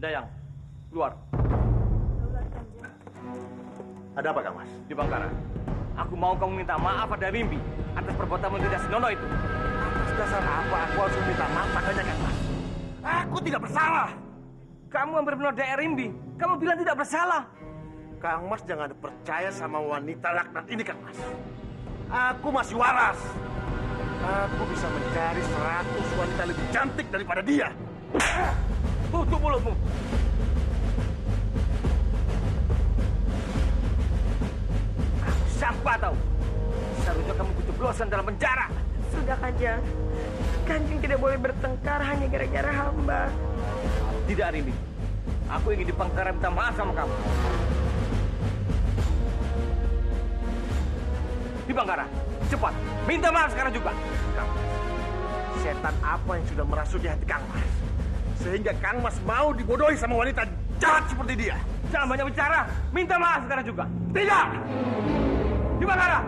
Dayang, keluar. Ada apa, Kang Mas? Di Bangkara, aku mau kamu minta maaf pada Rimbi atas perbuatanmu yang tidak senonoh itu. Atas dasar apa aku harus minta maaf padanya, Kang Mas? Aku tidak bersalah. Kamu yang benar-benar DR Rimbi. Kamu bilang tidak bersalah. Kang Mas jangan percaya sama wanita laknat ini, Kang Mas. Aku masih waras. Aku bisa mencari 100 wanita lebih cantik daripada dia. Tutup mulutmu. Aku sampah tahu. Seharusnya kamu kejeblosan dalam penjara. Sudah, Kanjeng. Kanjeng tidak boleh bertengkar hanya gara-gara hamba. Tidak, Rimbi. Aku ingin di Bangkara minta maaf sama kamu. Di Bangkara, cepat. Minta maaf sekarang juga. Kang Mas, setan apa yang sudah merasuk di hati Kang Mas? Sehingga Kang Mas mau dibodohi sama wanita jahat seperti dia. Jangan banyak bicara. Minta maaf sekarang juga. Tidak! Di Bangkara.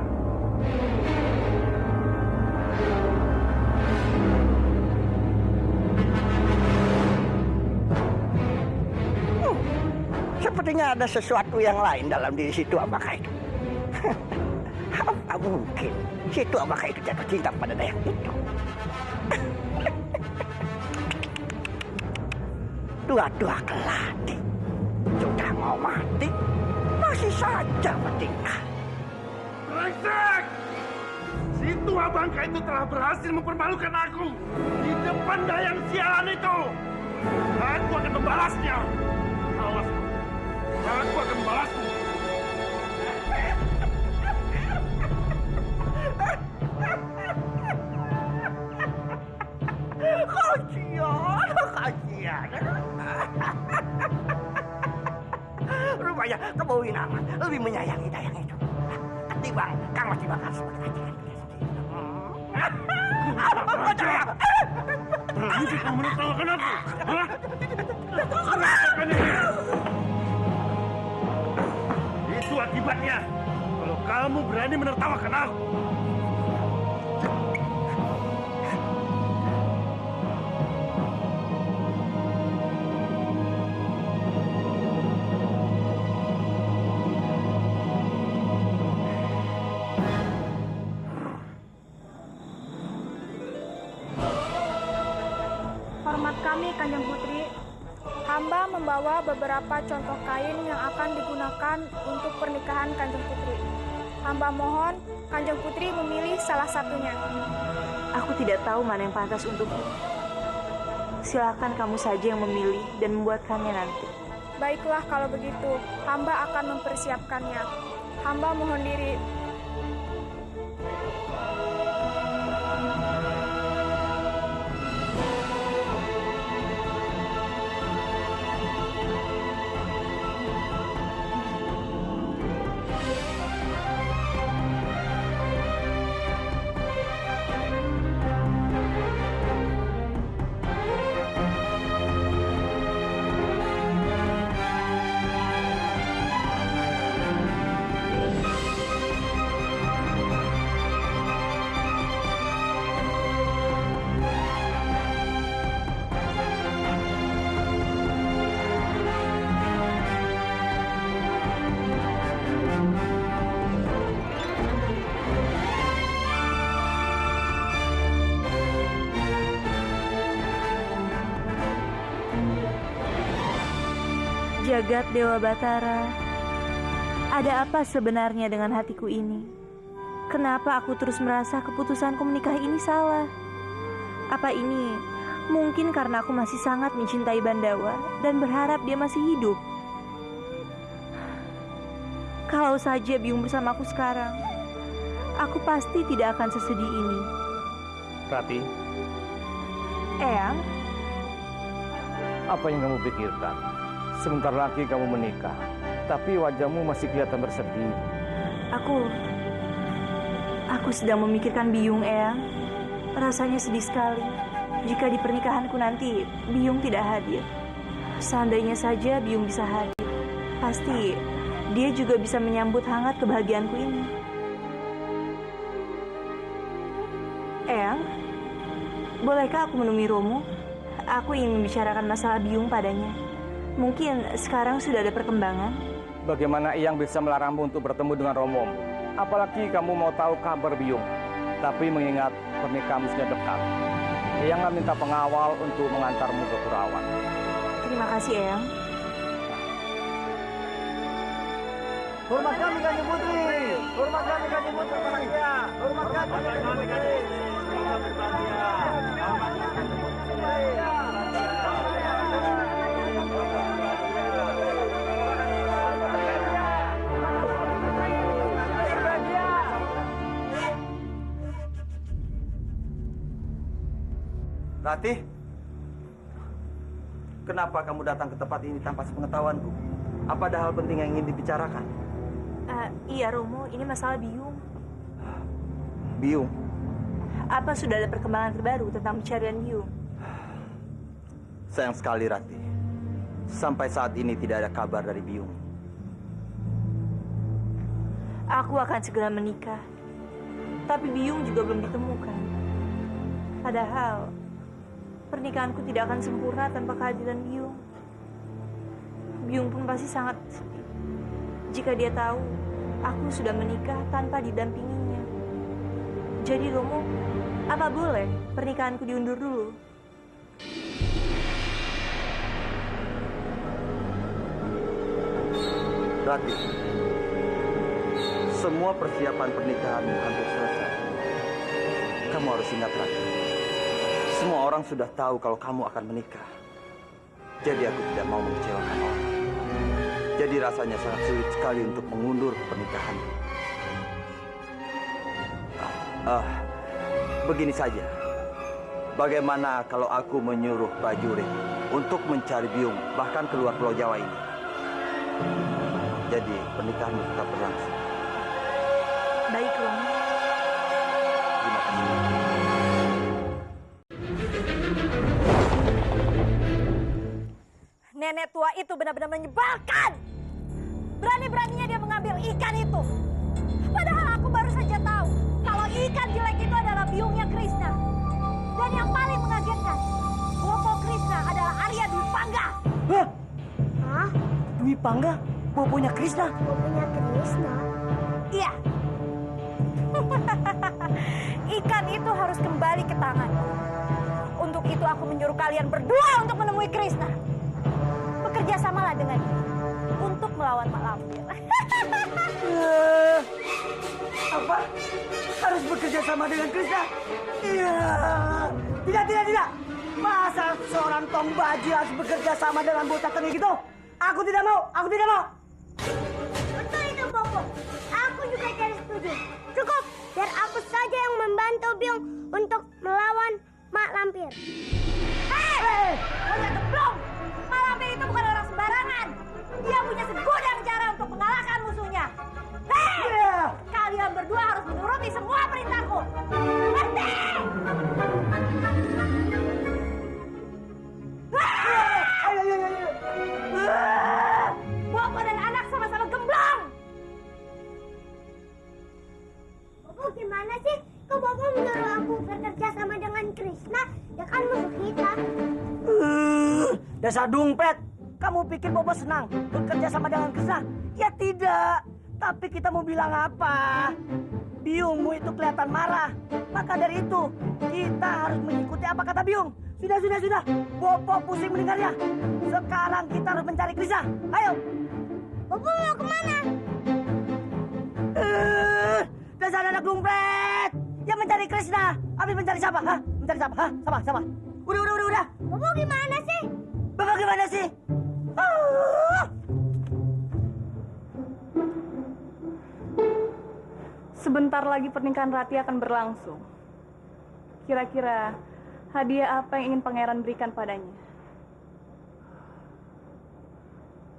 Sepertinya ada sesuatu yang lain dalam diri situ apakah itu? Apa mungkin situ apakah itu jatuh cinta pada Dayang itu? Dua-dua keladi sudah mau mati, masih saja bertingkah. Brengsek! Si tua bangka itu telah berhasil mempermalukan aku di depan Dayang sialan itu. Aku akan membalasnya. Awas, aku akan membalasmu. Kasihan. Rupanya Kebawinangan lebih menyayangi Dayang itu ketimbang Kang Mas dibakar sebagai majikan dia sendiri. Berani kamu menertawakan aku? Hah? Itu akibatnya kalau kamu berani menertawakan aku. Hormat kami, Kanjeng Putri. Hamba membawa beberapa contoh kain yang akan digunakan untuk pernikahan Kanjeng Putri. Hamba mohon Kanjeng Putri memilih salah satunya. Aku tidak tahu mana yang pantas untukku. Silakan kamu saja yang memilih dan membuatkannya nanti. Baiklah kalau begitu, hamba akan mempersiapkannya. Hamba mohon diri. Jagat Dewa Batara, ada apa sebenarnya dengan hatiku ini? Kenapa aku terus merasa keputusanku menikah ini salah? Apa ini mungkin karena aku masih sangat mencintai Bandawa dan berharap dia masih hidup? Kalau saja Byung bersamaku sekarang, aku pasti tidak akan sesedih ini. Rati, Eyang, apa yang kamu pikirkan? Sebentar lagi kamu menikah, tapi wajahmu masih kelihatan bersedih. Aku sedang memikirkan Byung, Eyang. Rasanya sedih sekali jika di pernikahanku nanti Byung tidak hadir. Seandainya saja Byung bisa hadir, pasti dia juga bisa menyambut hangat kebahagiaanku ini. Eyang, bolehkah aku menemui Romo? Aku ingin membicarakan masalah Byung padanya. Mungkin sekarang sudah ada perkembangan. Bagaimana Eyang bisa melarangmu untuk bertemu dengan Romo? Apalagi kamu mau tahu kabar Biung. Tapi mengingat pernikahanmu sudah dekat, Eyang minta pengawal untuk mengantarmu ke Kurawan. Terima kasih, Eyang. Hormat kami Kanjeng Putri. Hormat kami Kanjeng Putri. Hormat kami Kanjeng Putri. Selamat berbahagia. Ratih, kenapa kamu datang ke tempat ini tanpa sepengetahuanku? Apa ada hal penting yang ingin dibicarakan? Iya, Romo, ini masalah Biung. Biung? Apa sudah ada perkembangan terbaru tentang pencarian Biung? Sayang sekali, Ratih. Sampai saat ini tidak ada kabar dari Biung. Aku akan segera menikah. Tapi Biung juga belum ditemukan. Padahal pernikahanku tidak akan sempurna tanpa kehadiran Biung. Biung pun pasti sangat sedih jika dia tahu aku sudah menikah tanpa didampinginya. Jadi Romo, apa boleh pernikahanku diundur dulu? Ratih, semua persiapan pernikahanmu hampir selesai. Kamu harus ingat, Ratih. Semua orang sudah tahu kalau kamu akan menikah. Jadi aku tidak mau mengecewakan orang. Jadi rasanya sangat sulit sekali untuk mengundur pernikahan. Begini saja. Bagaimana kalau aku menyuruh prajurit untuk mencari Biung, bahkan keluar Pulau Jawa ini? Jadi pernikahan tetap berlangsung. Baik, Romo. Terima kasih. Nenek tua itu benar-benar menyebalkan. Berani-beraninya dia mengambil ikan itu. Padahal aku baru saja tahu kalau ikan jelek itu adalah biungnya Krishna. Dan yang paling mengagetkan, Bopo Krishna adalah Arya Dwi Pangga. Hah? Dwi Pangga? Boponya Krishna? Boponya Krishna? Iya. Ikan itu harus kembali ke tanganku. Untuk itu aku menyuruh kalian berdua untuk menemui Krishna. Bekerja samalah dengan dia untuk melawan Mak Lampir. Apa? Harus bekerja sama dengan Krishna? Iya. Tidak. Masa seorang Tong Baji harus bekerja sama dengan bocah tengil gitu? Aku tidak mau. Betul itu, Bopo. Aku juga jadi setuju. Cukup, biar aku saja yang membantu Biung untuk melawan Mak Lampir. Hei! Bocah gemblong! Mak Lampir itu bukan orang sembarangan. Dia punya segudang cara untuk mengalahkan musuhnya. Hei! Kalian berdua harus menuruti semua perintahku. Ngerti? Bopo dan anak sama-sama gemblong. Bopo gimana sih? Kok Bopo menyuruh aku bekerja sama dengan Krishna? Ya kan musuh kita. Dasar dumpet. Kamu pikir Bopo senang bekerja sama dengan Krishna? Ya tidak. Tapi kita mau bilang apa? Biungmu itu kelihatan marah. Maka dari itu, kita harus mengikuti apa kata Biung. Sudah. Bopo pusing mendengarnya. Sekarang kita harus mencari Krishna. Ayo. Bopo mau kemana? Dasar anak dompet. Ya mencari Krishna. Habis mencari siapa? Hah? Mencari siapa? Hah? Sama. Udah. Bopo gimana sih? Bopo gimana sih? Sebentar lagi pernikahan Rati akan berlangsung. Kira-kira hadiah apa yang ingin pangeran berikan padanya?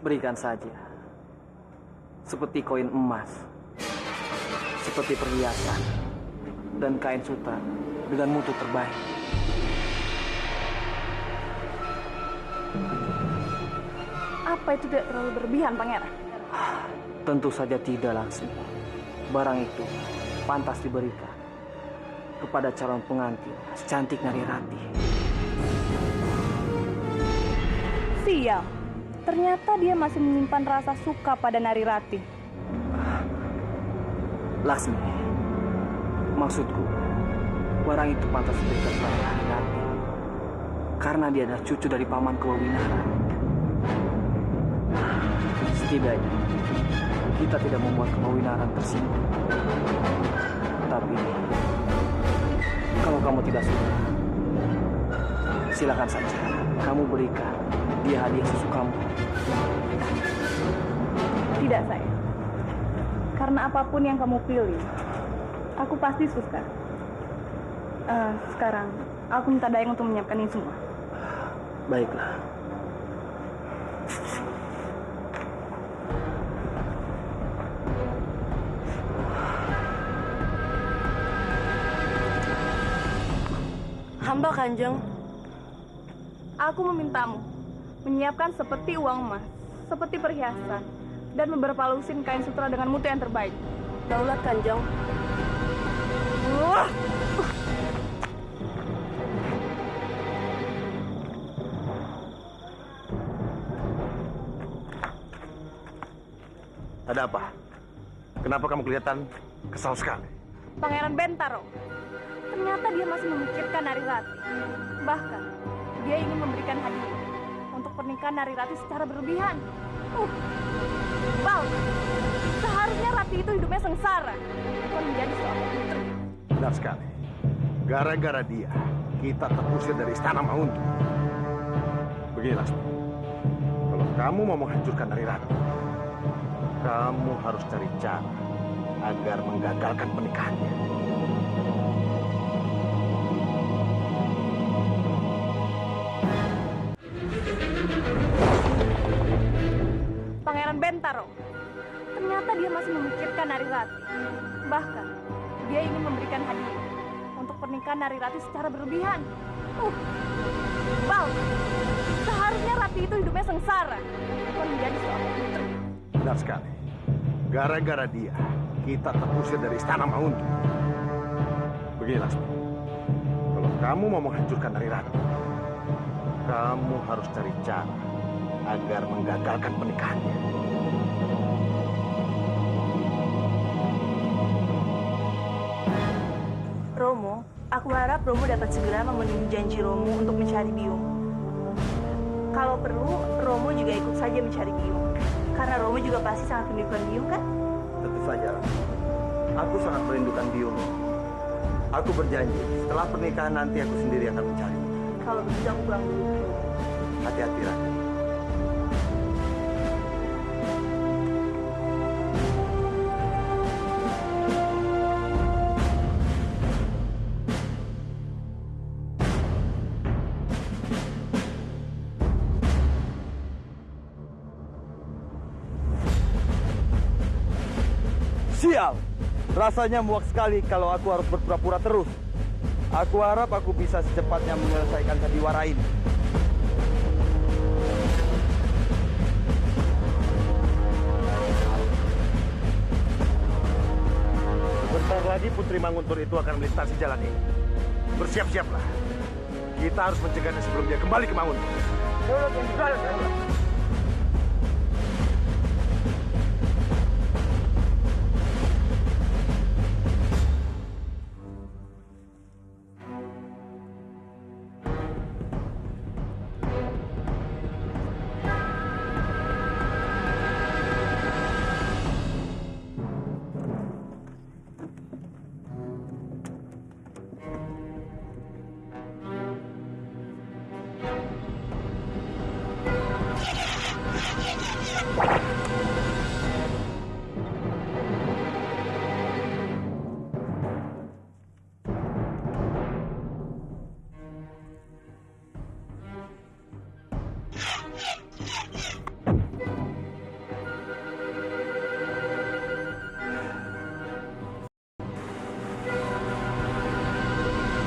Berikan saja. Seperti koin emas. Seperti perhiasan. Dan kain sutra dengan mutu terbaik. Apa itu tidak terlalu berlebihan, pangeran? Tentu saja tidak, Laksmi. Barang itu pantas diberikan kepada calon pengantin secantik Narirati. Sial, ternyata dia masih menyimpan rasa suka pada Nari Ratih. Laksmi, maksudku, orang itu pantas diberikan pada Nari Ratih karena dia adalah cucu dari paman Kewawinara. Setidaknya kita tidak membuat Kewawinara tersinggung. Tapi kalau kamu tidak suka, silakan saja kamu berikan dia hadiah sesukamu. Tidak, sayang. Karena apapun yang kamu pilih, aku pasti suka. Sekarang, aku minta Dayang untuk menyiapkan ini semua. Baiklah. Hamba Kanjeng, aku memintamu menyiapkan seperti uang emas, seperti perhiasan, dan beberapa lusin kain sutra dengan mutu yang terbaik. Daulat Kanjeng. Ada apa? Kenapa kamu kelihatan kesal sekali? Pangeran Bentaro, ternyata dia masih memikirkan Nari Ratih. Bahkan, dia ingin memberikan hadiah untuk pernikahan Nari Ratih secara berlebihan. Bal, seharusnya Ratih itu hidupnya sengsara, bukan menjadi seorang putri. Benar sekali. Gara-gara dia, kita terusir dari istana Mahuntu. Begini, Lasmi. Kalau kamu mau menghancurkan Nari Ratih, kamu harus cari cara agar menggagalkan pernikahannya. Pangeran Bentaro, ternyata dia masih memikirkan Nari Ratih. Bahkan, dia ingin memberikan hadiah untuk pernikahan Nari Ratih secara berlebihan. Bal, seharusnya Ratih itu hidupnya sengsara, bukan menjadi seorang putri. Benar sekali. Gara-gara dia, kita terusir dari istana Mahuntu. Begini, Lasmi. Kalau kamu mau menghancurkan Nari Ratih, kamu harus cari cara agar menggagalkan pernikahannya. Romo, aku harap Romo dapat segera memenuhi janji Romo untuk mencari Biung. Kalau perlu, Romo juga ikut saja mencari Biung. Karena Romo juga pasti sangat merindukan Biung, kan? Tentu saja. Aku sangat merindukan Biung. Aku berjanji, setelah pernikahan nanti aku sendiri akan mencari. Kalau begitu aku pulang dulu. Hati-hati, Ratih. Sial! Rasanya muak sekali kalau aku harus berpura-pura terus. Aku harap aku bisa secepatnya menyelesaikan sandiwara ini. Sebentar lagi Putri Manguntur itu akan melintasi jalan ini. Bersiap-siaplah. Kita harus mencegahnya sebelum dia kembali ke Manguntur.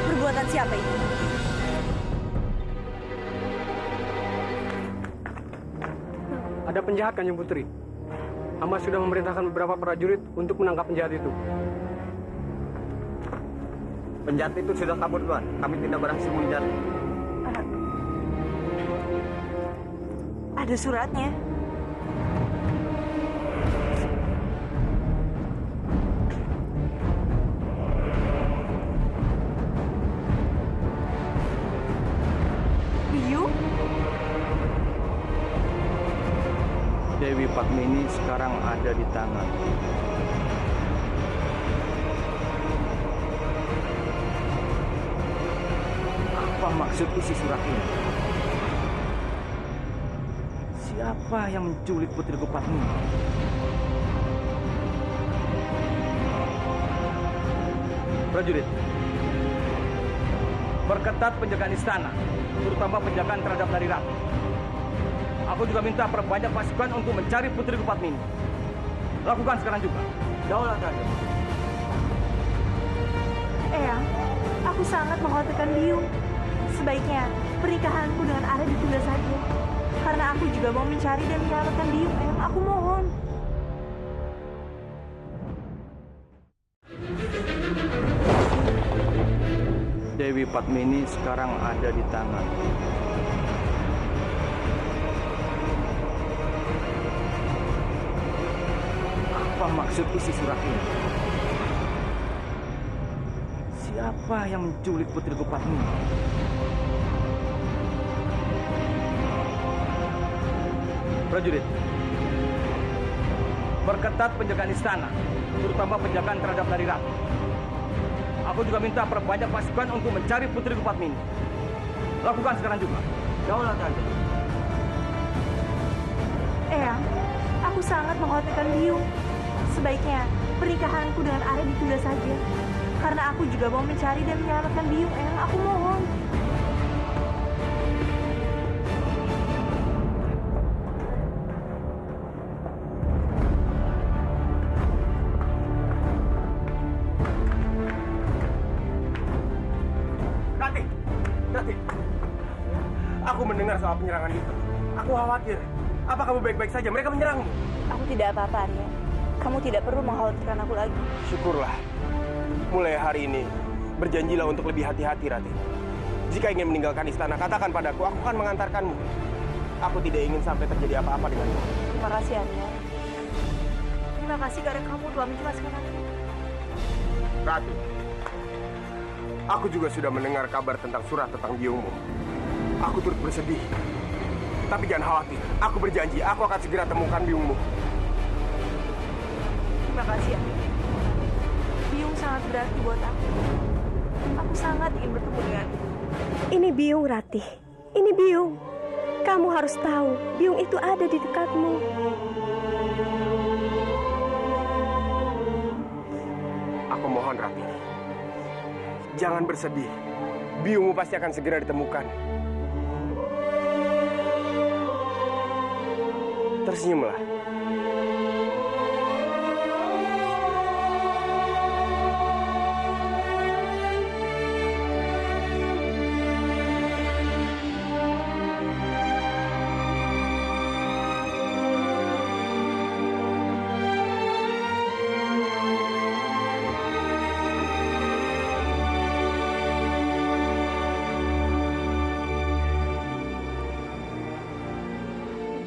Perbuatan siapa itu? Ada penjahat, Kanjeng Putri. Hamba sudah memerintahkan beberapa prajurit untuk menangkap penjahat itu. Penjahat itu sudah kabur, Tuan. Kami tidak berhasil mengejar. Ada suratnya. Biyung? Dewi Padmini sekarang ada di tangan. Apa maksud isi surat ini? Siapa yang menculik putriku Padmini? Prajurit, perketat penjagaan istana, terutama penjagaan terhadap Narirati. Aku juga minta perbanyak pasukan untuk mencari putriku Padmini. Lakukan sekarang juga. Daulat Raden. Eyang, aku sangat mengkhawatirkan Biyung. Sebaiknya pernikahanku dengan Arya ditunda saja. Karena aku juga mau mencari dan menyelamatkan Biyung, Eyang. Aku mohon. Dewi Padmini sekarang ada di tangan. Apa maksud isi surat ini? Siapa yang menculik putriku Padmini? Prajurit, perketat penjagaan istana, terutama penjagaan terhadap Narirati. Aku juga minta perbanyak pasukan untuk mencari putriku Padmini. Lakukan sekarang juga. Daulat Raden. Eyang, aku sangat mengkhawatirkan Biyung. Sebaiknya pernikahanku dengan Arya ditunda saja. Karena aku juga mau mencari dan menyelamatkan Biyung, Eyang. Aku mohon. Aku mendengar soal penyerangan itu. Aku khawatir. Apa kamu baik-baik saja? Mereka menyerangmu. Aku tidak apa-apa, Arya. Kamu tidak perlu mengkhawatirkan aku lagi. Syukurlah. Mulai hari ini, berjanjilah untuk lebih hati-hati, Rati. Jika ingin meninggalkan istana, katakan padaku. Aku akan mengantarkanmu. Aku tidak ingin sampai terjadi apa-apa denganmu. Terima kasih, Arya. Terima kasih karena kamu telah menjelaskan aku. Rati, aku juga sudah mendengar kabar tentang surat tentang Biyungmu. Aku turut bersedih. Tapi jangan khawatir. Aku berjanji, aku akan segera temukan Biyungmu. Terima kasih, Arya. Biyung sangat berarti buat aku. Aku sangat ingin bertemu denganmu. Ini Biyung, Ratih. Ini Biyung. Kamu harus tahu, Biyung itu ada di dekatmu. Aku mohon, Rati. Jangan bersedih. Biyungmu pasti akan segera ditemukan. Tersenyumlah.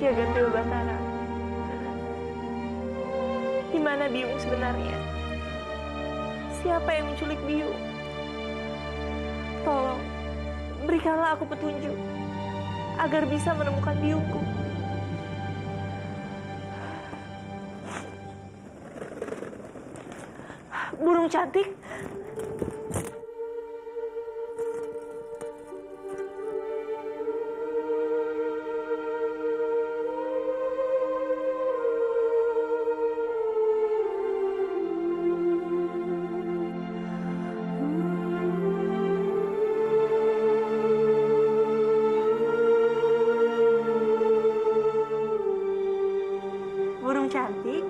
Jaga Dewa Batara. Di mana Biyung sebenarnya? Siapa yang menculik Biyung? Tolong, berikanlah aku petunjuk agar bisa menemukan Biyungku. Burung cantik. Cantik.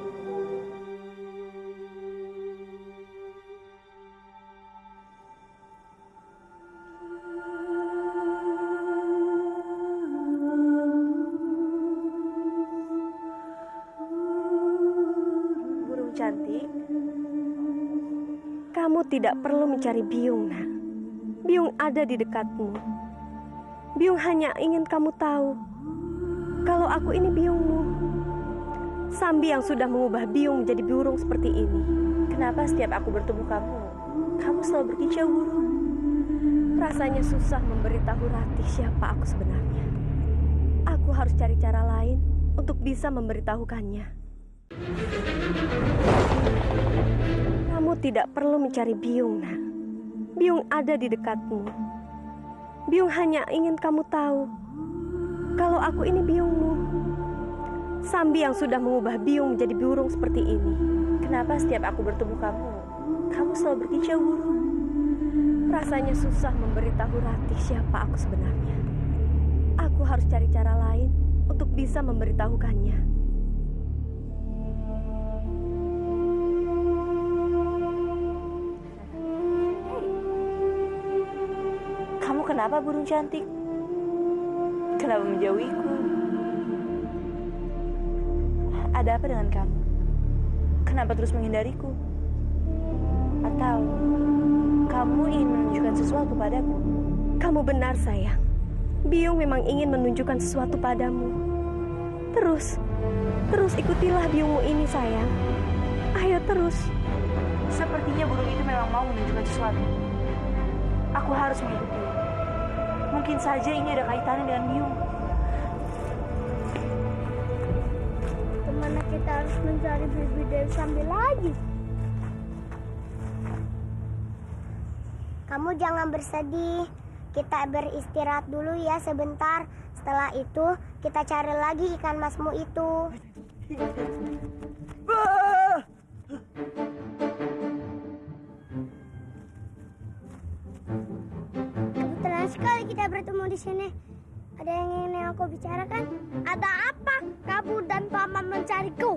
Burung cantik. Kamu tidak perlu mencari Biyung, nak. Biyung ada di dekatmu. Biyung hanya ingin kamu tahu kalau aku ini biungmu. Sambi yang sudah mengubah biung menjadi burung seperti ini. Kenapa setiap aku bertemu kamu, kamu selalu berkicau burung? Rasanya susah memberitahu Ratih siapa aku sebenarnya. Aku harus cari cara lain untuk bisa memberitahukannya. Kamu tidak perlu mencari Biung, nak. Biung ada di dekatmu. Biung hanya ingin kamu tahu kalau aku ini biungmu. Sambi yang sudah mengubah biung menjadi burung seperti ini. Kenapa setiap aku bertemu kamu, kamu selalu berkicau burung? Rasanya susah memberitahu Ratih siapa aku sebenarnya. Aku harus cari cara lain untuk bisa memberitahukannya. Kamu kenapa, burung cantik? Kenapa menjauhiku? Ada apa dengan kamu? Kenapa terus menghindariku? Atau kamu ingin menunjukkan sesuatu padaku? Kamu benar, sayang. Biung memang ingin menunjukkan sesuatu padamu. Terus ikutilah biungmu ini, sayang. Ayo terus. Sepertinya burung itu memang mau menunjukkan sesuatu. Aku harus mengikuti. Mungkin saja ini ada kaitannya dengan biung. Kemana kita harus mencari Bibi Dewi Sambi lagi? Kamu jangan bersedih. Kita beristirahat dulu ya sebentar. Setelah itu kita cari lagi ikan masmu itu. Kebetulan sekali kita bertemu di sini. Ada yang ingin aku bicarakan? Ada apa? Kamu dan Paman mencariku?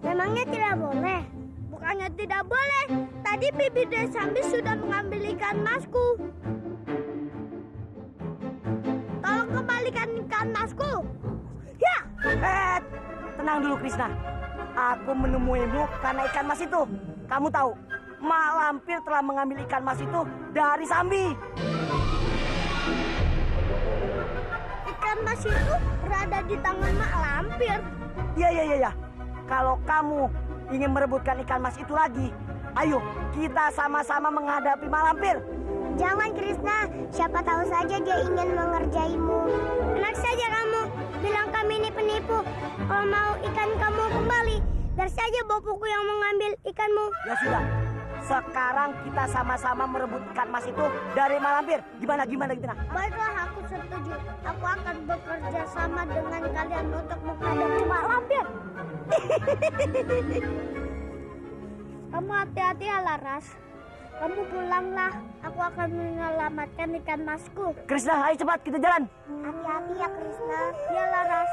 Memangnya tidak boleh? Bukannya tidak boleh. Tadi Bibi Dewi Sambi sudah mengambil ikan masku. Tolong kembalikan ikan masku. Ya! Tenang dulu, Krishna. Aku menemuimu karena ikan mas itu. Kamu tahu, Mak Lampir telah mengambil ikan mas itu dari Sambi. Ikan mas itu berada di tangan Mak Lampir. Iya. Kalau kamu ingin merebutkan ikan mas itu lagi, ayo kita sama-sama menghadapi Mak Lampir. Jangan, Krishna. Siapa tahu saja dia ingin mengerjaimu. Enak saja kamu bilang kami ini penipu. Kalau mau ikan kamu kembali, biar saja bopoku yang mengambil ikanmu. Ya sudah. Sekarang kita sama-sama merebut ikan mas itu dari Mak Lampir. Gimana Gina? Baiklah, aku setuju. Aku akan bekerja sama dengan kalian untuk menghadapi Mak Lampir. Kamu hati-hati ya, Laras. Kamu pulanglah. Aku akan menyelamatkan ikan masku. Krishna, ayo cepat kita jalan. Hati-hati ya, Krishna. Ya, Laras.